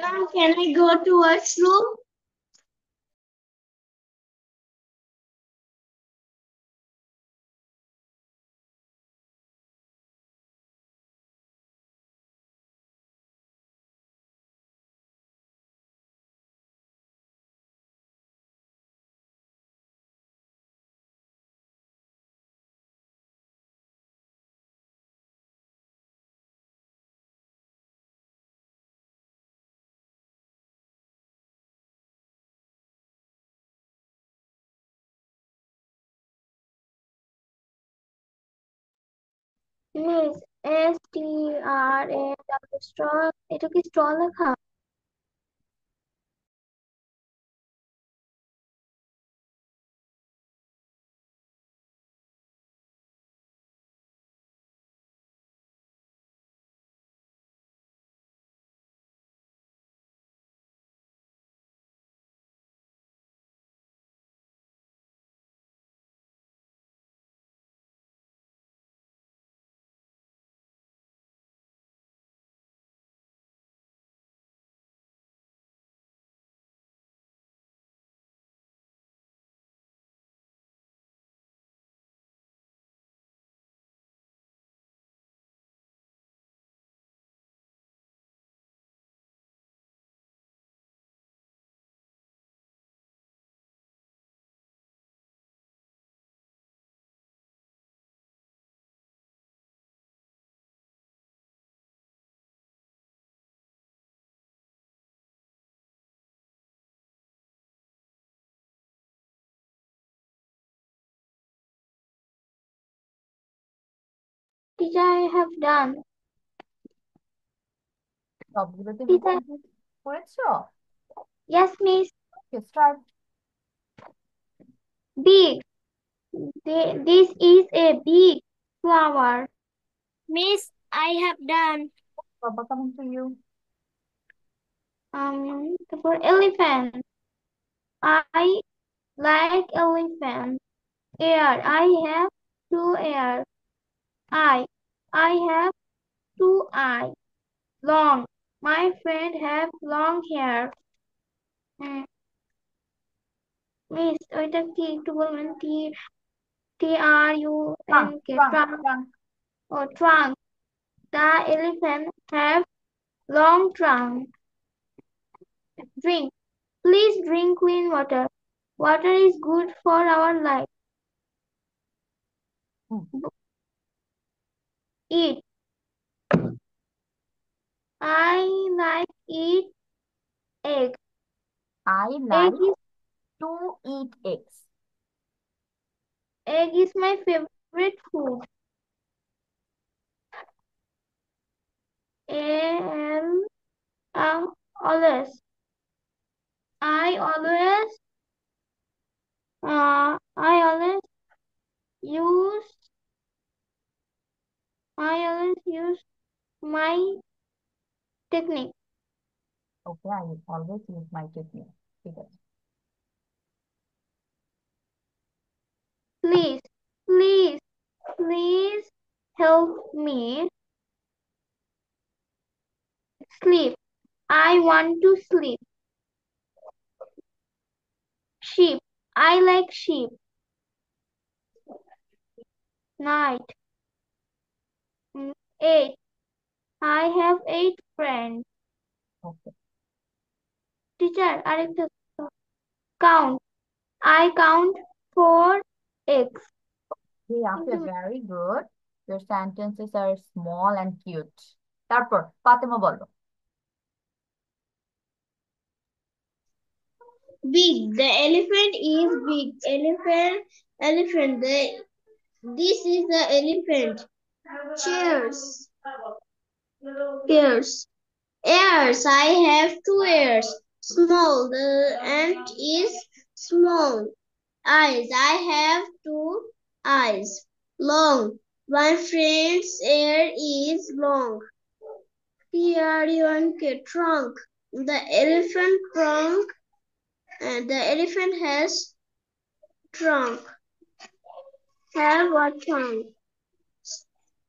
Ma'am, can I go to washroom? Miss STRA এটা কি স্ট্র লেখা? Teacher, I have done. সবগুলো তুমি Teacher, কমপ্লিট করেছো? yes, miss. Start. Big. This is a big flower. Miss, I have done. বাবা, কামিং টু ইউ। তারপর elephant. I like elephant. Ear. I have two ears. Eye. I have two eyes. Long. My friend have long hair. Hmm. Miss, ওইটা কি একটু বলবেন? Trunk, TRUNK. Trunk, Trunk trunk. or trunk. The elephant have long trunk. Drink. Please drink clean water. Water is good for our life. Eat. I like eat egg. I Egg like is to eat eggs. egg is my favorite food. And always. I always I use always use my technique. Okay, I always use my technique. ঠিক আছে। Please, please, please help me sleep. I want to sleep. Sheep. I like sheep. Night. 8. I have 8 friends. Okay. Teacher, আরেকটা count. I count 4 eggs. Hey, Afia, very good. Your sentences are small and cute. তারপর ফাতেমা বলো। Big. The elephant is big. Elephant. This is the elephant. Cheers. Ears. Ears. I have two ears. Small. The ant is small. Eyes. I have two eyes. Long. My friend's ear is long. T-R-U-N-K. Trunk. The elephant trunk. The elephant has trunk. Have a trunk.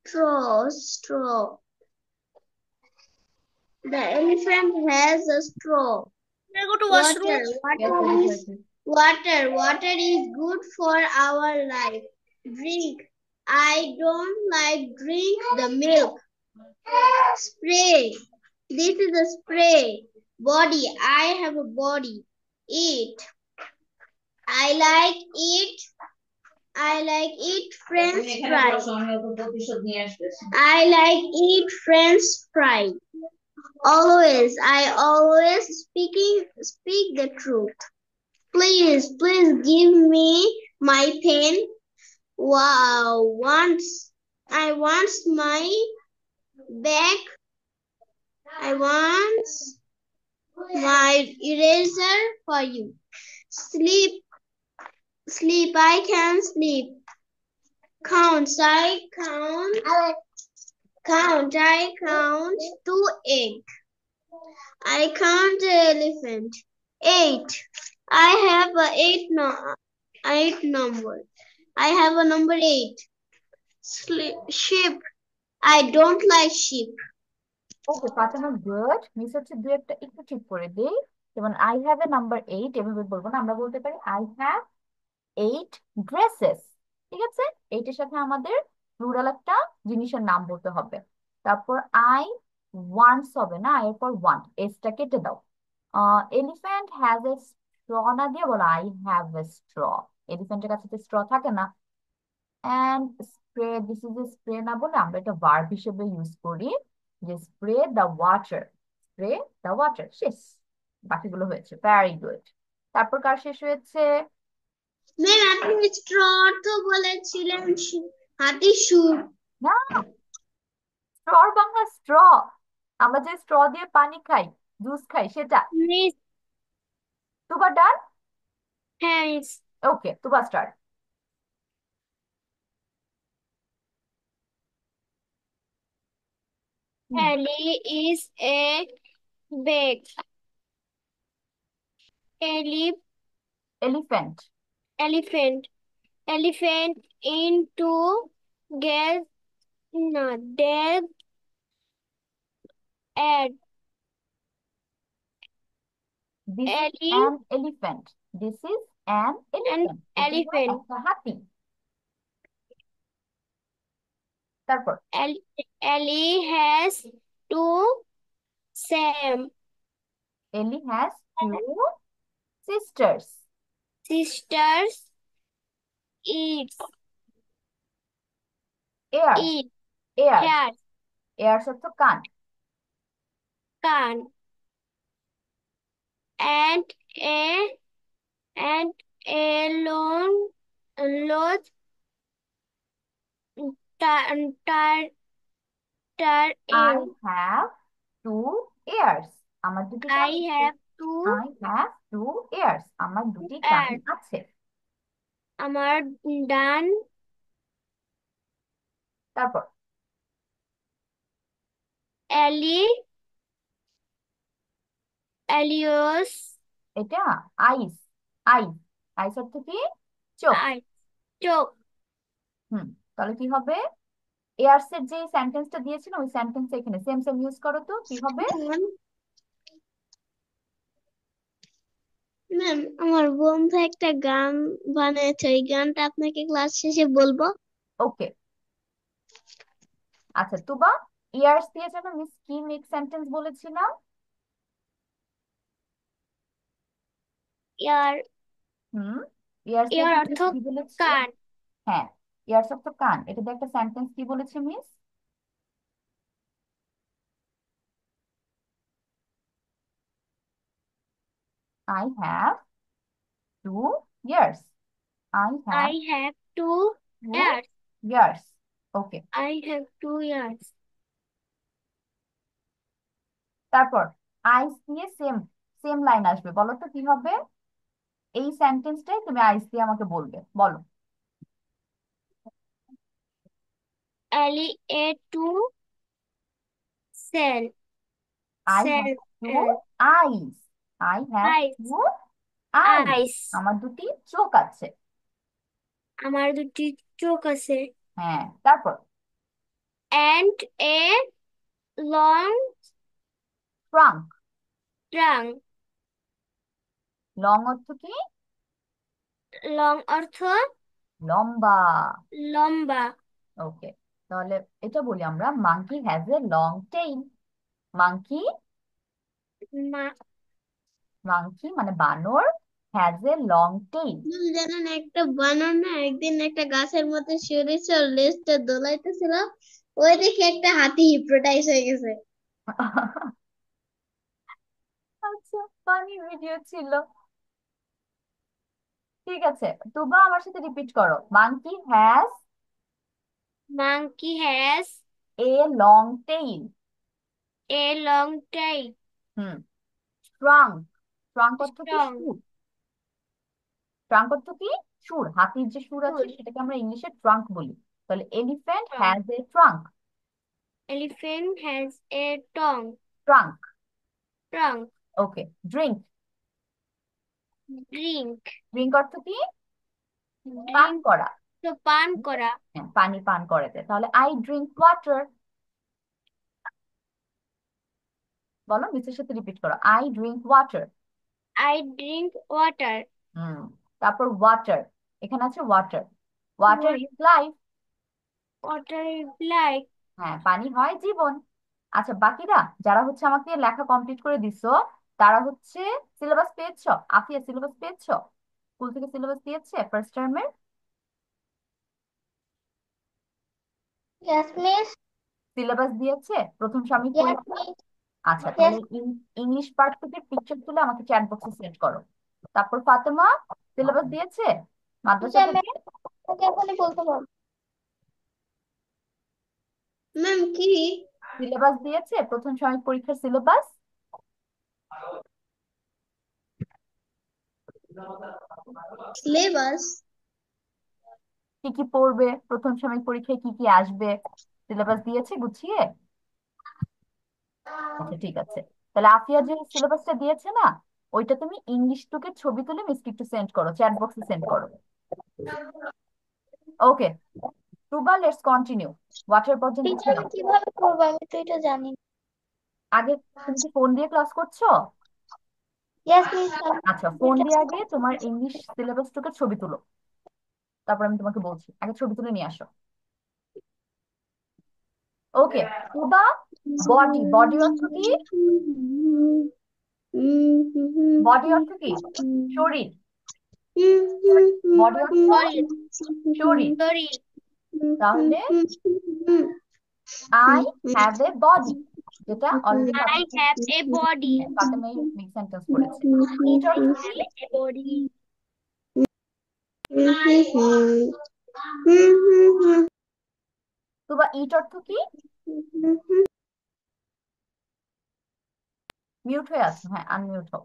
Straw. Straw. The elephant has a straw. Can I go to Water. washroom? Yes, Water very is good. water. Water is good for our life. Drink. I don't like drink the milk. Spray. This is a spray. Body. I have a body. Eat. I like eat. I like eat French fries. I like eat French fries. Always. I always speak the truth. Please give me my pen. Wow, I want my bag. I want my eraser for you. Sleep, sleep, I can sleep. Count, I count to 8. I count the elephant. 8. I have a 8 number. I have a number 8. Sheep. I don't like sheep. Okay Fatema, good. Miss হচ্ছে দু একটা একটু ঠিক করে দেই। যেমন I have A number 8 এভাবে বলবো না, আমরা বলতে পারি আই হ্যাভ 8 ড্রেসেস। ঠিক আছে, এইটার সাথে আমাদের প্লুরাল একটা জিনিসের নাম বলতে হবে। তারপর আই ওয়ান্টস হবে না, এরপর ওয়ান্ট, এসটা কেটে দাও। এলিফ্যান্ট হ্যাজ এ স্ট্র না দিয়ে বলো আই হ্যাভ এ স্ট্র। এলিফ্যান্টের কাছে তো স্ট্র থাকে না। And spray, this is a spray না বলে আমরা এটা ভার্ব হিসেবে ইউজ করি, যে spray the water. Spray the water, শেষ। বাকিগুলো হয়েছে, ভেরি গুড। তারপর কার শেষ হয়েছে? ম্যাম আপনি স্ট্র তো বলেছিলেন হাতি সুর। না, স্ট্রর বাংলা স্ট্র, আমরা যে স্ট্র দিয়ে পানি খাই, জুস খাই, সেটা। মিস, তুবা ডান? হ্যাঁ miss. Okay, Tuba start. Ellie is a big ele- elephant. elephant. Elephant into gas, no, dead at this is Ellie an elephant. This is an and elephant, এটি হলো elephant. একটা হাতি। তারপর El- Ellie has two Sam এলি has to sisters. sisters. Eats ears. eat ears, hairs ears অর্থ কান। can and a and a load tar tar I in. Have two years, আমার দুটি কান I আছে। have two I have two years, আমার দুটি কান ears. আছে। আমার ডান তারপর এলি এলিওস এটা আইস। আইস, আইস অর্থ কি? চোখ। আই চোখ। হুম, তাহলে কি হবে? এয়ার্স এর যে সেন্টেন্সটা দিয়েছিল ওই সেন্টেন্স এখানে সেম সেম ইউজ করো, তো কি হবে? ম্যাম আমার বন্ধু একটা গান বানিয়েছে, ওই গানটা আপনাকে ক্লাস শেষে বলবো। ওকে, আচ্ছা তুবা, ইয়ার্স দিয়ে যেন মিস কি মেক সেন্টেন্স বলেছিলাম? ইয়ার হুম, ইয়ার্স দিয়ে ইয়ার একটা অর্থ মিস কি বলেছি? কান। হ্যাঁ, ইয়ার্স অফ দ্য কান, এটা দিয়ে একটা সেন্টেন্স কি বলেছে miss? I have two ears. I have I have two two ears. Ears. Okay, I have two ears. তারপর আইস দিয়ে সেম সেম লাইন আসবে। বলো তো কি হবে? এই সেন্টেন্সটাই তুমি আইস দিয়ে আমাকে বলবে, বলো। এলি এ টু সেল আই সেল have two eyes. I have eyes two eyes. Eyes আমার দুটি চোখ আছে। আমার দুটি চোখ আছে। হ্যাঁ, তারপর and a long trunk. Trunk long অর্থ কি? লং অর্থ লম্বা। লম্বা। ওকে, তাহলে এটা বলি আমরা, monkey has a long tail. Monkey, মা মাঙ্কি মানে বানর, হ্যাজ এ লং টেইল। জানেন একটা বানর না একদিন একটা গাছের মধ্যে শুয়েছিল, লেজটা দোলাইতেছিল, ওই দেখে একটা হাতি হিপনোটাইজ হয়ে গেছে। আচ্ছা, ফানি ভিডিও ছিল। ঠিক আছে, তুবা আমার সাথে রিপিট করো, monkey has monkey has a long tail. A long tile hmm. Trunk, trunk অর্থ কি? স্ট্রং সুর। ট্রাঙ্ক অর্থ কি? সুর। হাতির যে সুর আছে সেটাকে আমরা ইংলিশে ট্রাঙ্ক বলি। তাহলে elephant has a trunk. Elephant has a টং ট্রাঙ্ক। ট্রাং ওকে, ড্রিঙ্ক। ড্রিঙ্ক ড্রিঙ্ক অর্থ কি? পান ড্রিঙ্ক করা। তো পান করা। হ্যাঁ, পানি পান করাতে। তাহলে আই ড্রিঙ্ক ওয়াটার। বলো, মিসের সাথে রিপিট করো, I drink water. I drink water hmm. তারপর ওয়াটার, এখানে আছে water. Water is life. Water is like. হ্যাঁ, পানি হয় জীবন। আচ্ছা, বাকিরা যারা হচ্ছে আমাকে লেখা কমপ্লিট করে দিছো, তারা হচ্ছে সিলেবাস পেয়েছো? আফিয়া, সিলেবাস পেয়েছো? স্কুল থেকে সিলেবাস দিয়েছে ফার্স্ট টার্মের? Yes, miss. সিলেবাস দিয়েছে প্রথম সাময়িক Yes, পরীক্ষা? miss. আচ্ছা, Yes. তাহলে ইংলিশ পার্ট থেকে পিকচার তুলে আমাকে চ্যাট বক্সে সেন্ড করো। তারপর ফাতেমা, সিলেবাস দিয়েছে মাদ্রাসা টিচার থেকে? ম্যাম, আপনাকে এখনই বলতে পারবো। ম্যাম কি? সিলেবাস দিয়েছে প্রথম সাময়িক পরীক্ষার সিলেবাস? সিলেবাস? কি কি পড়বে প্রথম সাময়িক পরীক্ষায়, কি কি আসবে, সিলেবাস দিয়েছে গুছিয়ে? আচ্ছা, ঠিক আছে। তাহলে আফিয়া যে সিলেবাসটা দিয়েছে না, ওইটা তুমি ইংলিশ টুকে ছবি তুলে মিসকে একটু সেন্ড করো, চ্যাট বক্সে সেন্ড করো। ওকে, টুবা, লেটস কন্টিনিউ। ওয়াটার পর্যন্ত টিচার ছিলাম। আমি কিভাবে করবো, আমি তো এটা জানি না। আগে তুমি কি ফোন দিয়ে ক্লাস করছো? Yes miss. আচ্ছা, ফোন দিয়ে আগে তোমার ইংলিশ সিলেবাসটুকে ছবি তুলো, তারপর আমি তোমাকে বলছি। আগে ছবি তুলে নিয়ে আসো। ওকে, টুবা, বডি। বডি অর্থ কি? বডি অর্থ কি? শরীর। বডি অর্থ শরীর শরীর। শরীর তাহলে আই হ্যাভ এ বডি, যেটা already I have a body Fatema make sentence করেছে। ইট অর্থ আই কি? হ্যাভ এ বডি টুবা, ইট অর্থ কি? মিউট হয়ে আছো, হ্যাঁ, আনমিউট হও।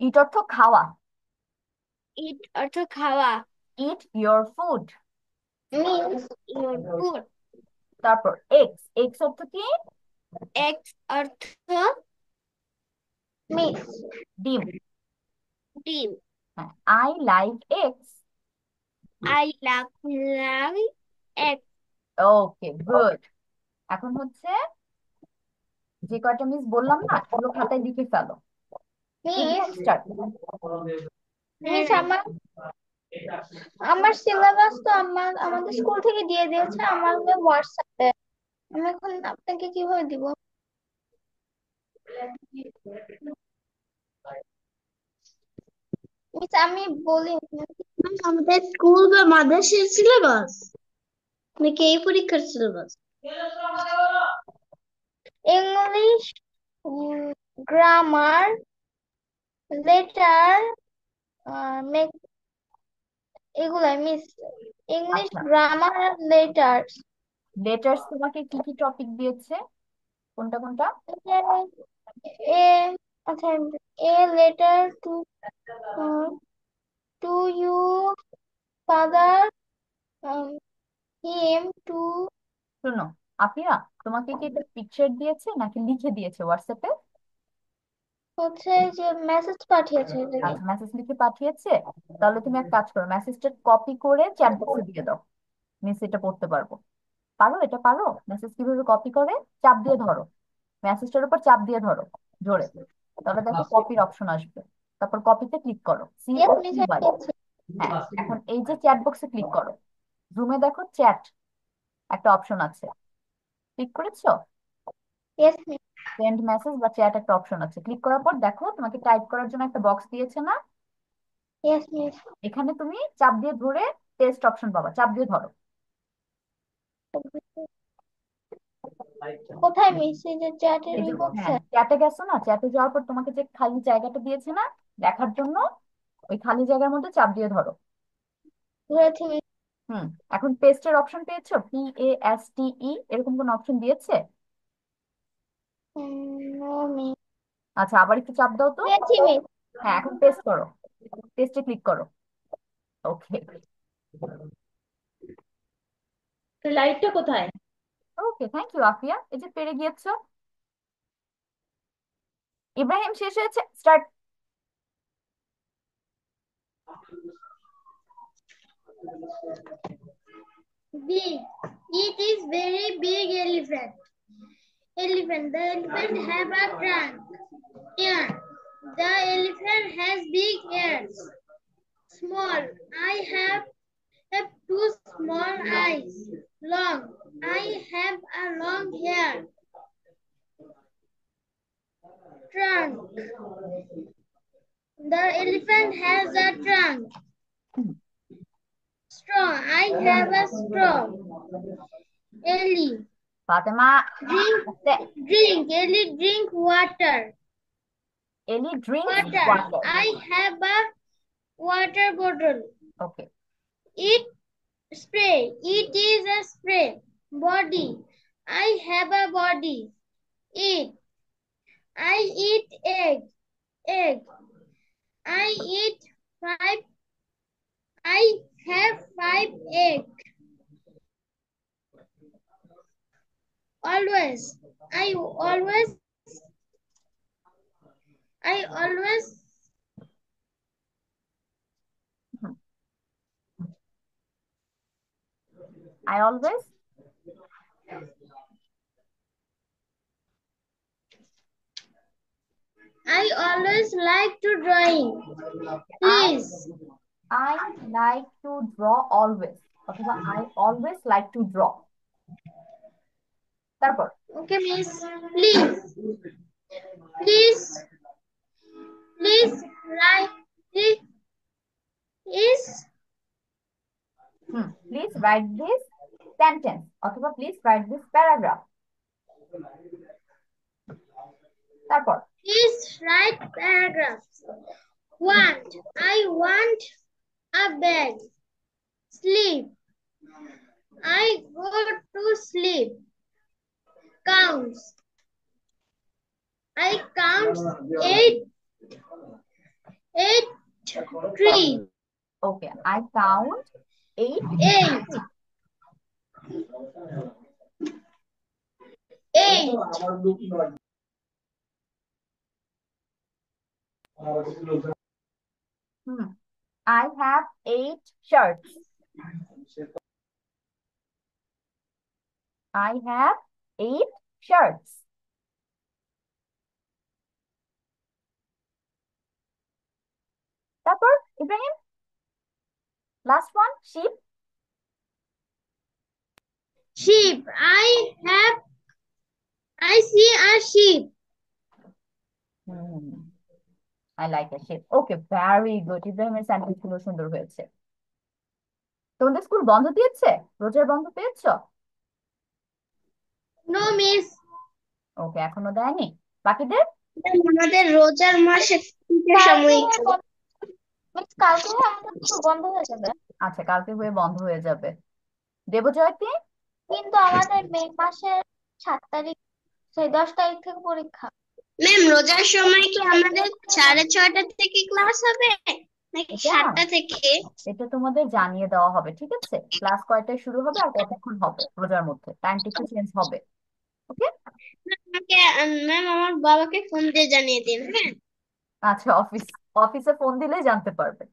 ইট অর্থ খাওয়া। ইট অর্থ খাওয়া। It your food. Miss. Your food তারপর এক্স। এক্স অর্থ কি? এক্স অর্থ মিস। ডিম। ডিম। হ্যাঁ, I like x. I love x. Okay, good. এখন হচ্ছে যে কয়টা মিস বললাম না, এগুলো খাতায় লিখে ফেলো। মিস। Exam start. হ্যাঁ মিস আমার আমার সিলেবাস তো আমাদের স্কুল থেকে দিয়ে দিয়েছে আমার হোয়াটসঅ্যাপে। আমি এখন আপনাকে কিভাবে দিব? মিস আমি বলি আপনাকে। আমাদের স্কুল বা মাদ্রাসার সিলেবাস নাকি এই পরীক্ষার সিলেবাস? ইংলিশ, গ্রামার, লেটার, এগুলাই মিস। ইংলিশ, আচ্ছা, গ্রামার আর লেটার। লেটার্স তোমাকে কি কি টপিক দিয়েছে, কোনটা কোনটা? কোথায় a letter to to you father him to শোনো, আফিয়া, তোমাকে কি এটা পিকচার দিয়েছে নাকি লিখে দিয়েছে হোয়াটসঅ্যাপে? হচ্ছে যে মেসেজ পাঠিয়েছে এটাকে। আচ্ছা, মেসেজ লিখে পাঠিয়েছে। তাহলে তুমি এক কাজ করো, মেসেজটা কপি করে চ্যাট বক্সে দিয়ে দাও। মিস এটা পড়তে পারবো। পারো? এটা পারো? মেসেজ কিভাবে কপি করে? চাপ দিয়ে ধরো, মেসেজটার উপর চাপ দিয়ে ধরো জোরে। তাহলে দেখো কপির অপশন আসবে। তারপর কপিতে ক্লিক করো, ইয়েস COPY। মিস আমি পেয়েছি। হ্যাঁ, এখন এই যে চ্যাট বক্সে ক্লিক করো। জুমে দেখো চ্যাট একটা অপশন আছে, ক্লিক করেছো? Yes miss. সেন্ড মেসেজ বা চ্যাট একটা অপশন আছে, ক্লিক করার পর দেখো তোমাকে টাইপ করার জন্য একটা বক্স দিয়েছে না? Yes miss. এখানে তুমি চাপ দিয়ে ধরে টেস্ট অপশন পাবা, চাপ দিয়ে ধরো। কোথায় মিস এই যে চ্যাটের এই যে, হ্যাঁ, বক্সে? চ্যাটে গেছো না? চ্যাটে যাওয়ার পর তোমাকে যে খালি জায়গাটা দিয়েছে না দেখার জন্য, ওই খালি জায়গার মধ্যে চাপ দিয়ে ধরো। ধরেছি মিস। হুম। এখন পেস্টের অপশন পেয়েছো? PASTE এরকম কোন অপশন দিয়েছে? No miss. আচ্ছা, আবার একটু চাপ দাও তো। পেয়েছি মিস। হ্যাঁ, এখন পেস্ট করো, পেস্টে ক্লিক করো। ওকে। লাইটটা কোথায়? ওকে, থ্যাংক ইউ আফিয়া, এই যে পেরে গিয়েছো। ইব্রাহিম, শেষ হয়েছে, start. Big. It is very big elephant. Elephant. The elephant have a trunk. Ear. The elephant has big ears. Small. I have two small eyes. Long. I have a long hair. Trunk. The elephant has a trunk. Straw. I have a straw. Ellie. Fatema, Drink. আস্তে। Ellie, drink water. এলি drinks Water. Water. I have a water bottle. Okay. It spray. It is a spray. Body. I have a body. Eat. I eat egg. Egg. I eat five. I have five egg. Always. I always. I always. I always, I always like to drawing. I Please. I like to draw always, অথবা I always like to draw। তারপর Okay, miss. Please. Please. Please write this is please write this sentence, অথবা please write this paragraph. তারপর please write paragraphs. Want. I want a bed. Sleep. I go to sleep. Counts. I count eight tree. Okay, I count 8 Eight. Eight. I have 8 shirts। I have 8 shirts। তারপর Ibrahim, last one, sheep. Sheep. I see a sheep. I like a sheep. Okay, very good, ইব্রাহিমের sentence গুলো সুন্দর হয়েছে। তোমাদের school বন্ধ দিয়েছে? রোজার বন্ধ পেয়েছো? No, miss. ওকে, এখনো দেয়নি বাকিদের? আমাদের রোজার মাসে সাময়িক কালকে আমাদের স্কুল বন্ধ হয়ে যাবে। আচ্ছা, কালকে হয়ে বন্ধ হয়ে যাবে। দেবজয়তী? কিন্তু আমাদের মে মাসের 7 তারিখ 10 তারিখ থেকে পরীক্ষা। ম্যাম রোজার সময় কি আমাদের 6:30 থেকে ক্লাস হবে নাকি এটা 7টা থেকে? এটা তোমাদের জানিয়ে দেওয়া হবে, ঠিক আছে? ক্লাস কয়টায় শুরু হবে আর কতক্ষণ হবে রোজার মধ্যে, টাইমটা একটু চেঞ্জ হবে। ওকে। আমাকে ম্যাম আমার বাবাকে ফোন দিয়ে জানিয়ে দিন, হ্যাঁ? আচ্ছা, অফিসে ফোন দিলেই জানতে পারবে।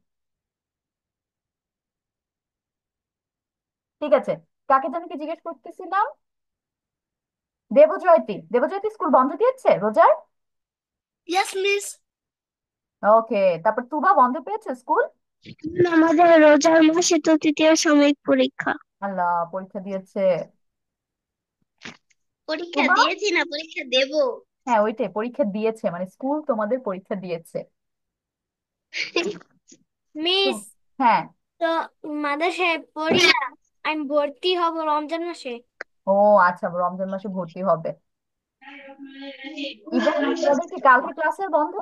ঠিক আছে। কাকে জানি কি জিজ্ঞেস করতেছিলাম? দেবজয়তী স্কুল বন্ধ দিয়েছে রোজার? Yes miss. ওকে, তারপর তুবা বন্ধ পেয়েছে স্কুল? আমাদের রোজার মাসে তো তৃতীয় সাময়িক পরীক্ষা। আল্লাহ, পরীক্ষা দিয়েছে। পরীক্ষা তুবা? দিয়েছি না, পরীক্ষা দেব। হ্যাঁ, ওইটাই, পরীক্ষা দিয়েছে মানে স্কুল তোমাদের পরীক্ষা দিয়েছে। তো মিস, হ্যাঁ। তো মাদ্রাসায় পড়ি না, আমি ভর্তি হব রমজান মাসে। ও আচ্ছা, রমজান মাসে ভর্তি হবে। ইব্রাহিম, তোদের কি কালকে ক্লাসের বন্ধ?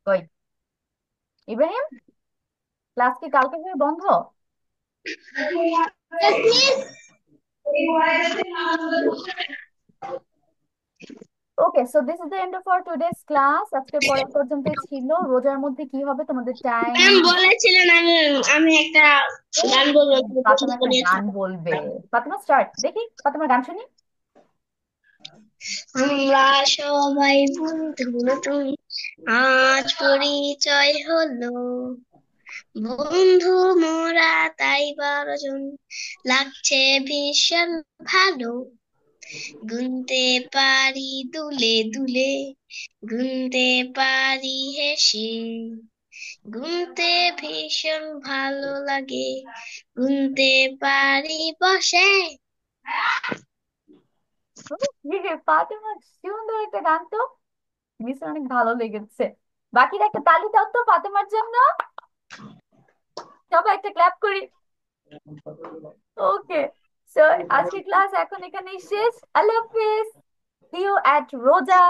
কই ইব্রাহিম, ক্লাস কি কালকে থেকে বন্ধ? Okay, so this is the end of our today's class. আজকে পড়া পর্যন্তই ছিল। রোজার মধ্যে কি হবে তোমাদের টাইম? ম্যাম বলেছিলেন আমি আমি একটা গান বলবো, তুমি পছন্দ ফাতেমা একটা করেছো। গান বলবে। ফাতেমা, স্টার্ট, দেখি ফাতেমার গান শুনি। আমরা সবাই বন্ধু নতুন, আজ পরিচয় হলো বন্ধু মোরা তাই 12 জন, লাগছে ভীষণ ভালো। গুনতে পারি দুলে দুলে, গুনতে পারি হেসে, গুনতে ভীষণ ভালো লাগে, গুনতে পারি বসে। ফাতেমা, সুন্দর একটা গান তো। মিস অনেক ভালো লেগেছে। বাকিরা একটা তালি দাও তো ফাতেমার জন্য। সবাই একটা ক্ল্যাপ করি। ওকে, সো আজকের ক্লাস এখন এখানেই শেষ। আল্লাহ হাফিজ। সি ইউ অ্যাট রোজা।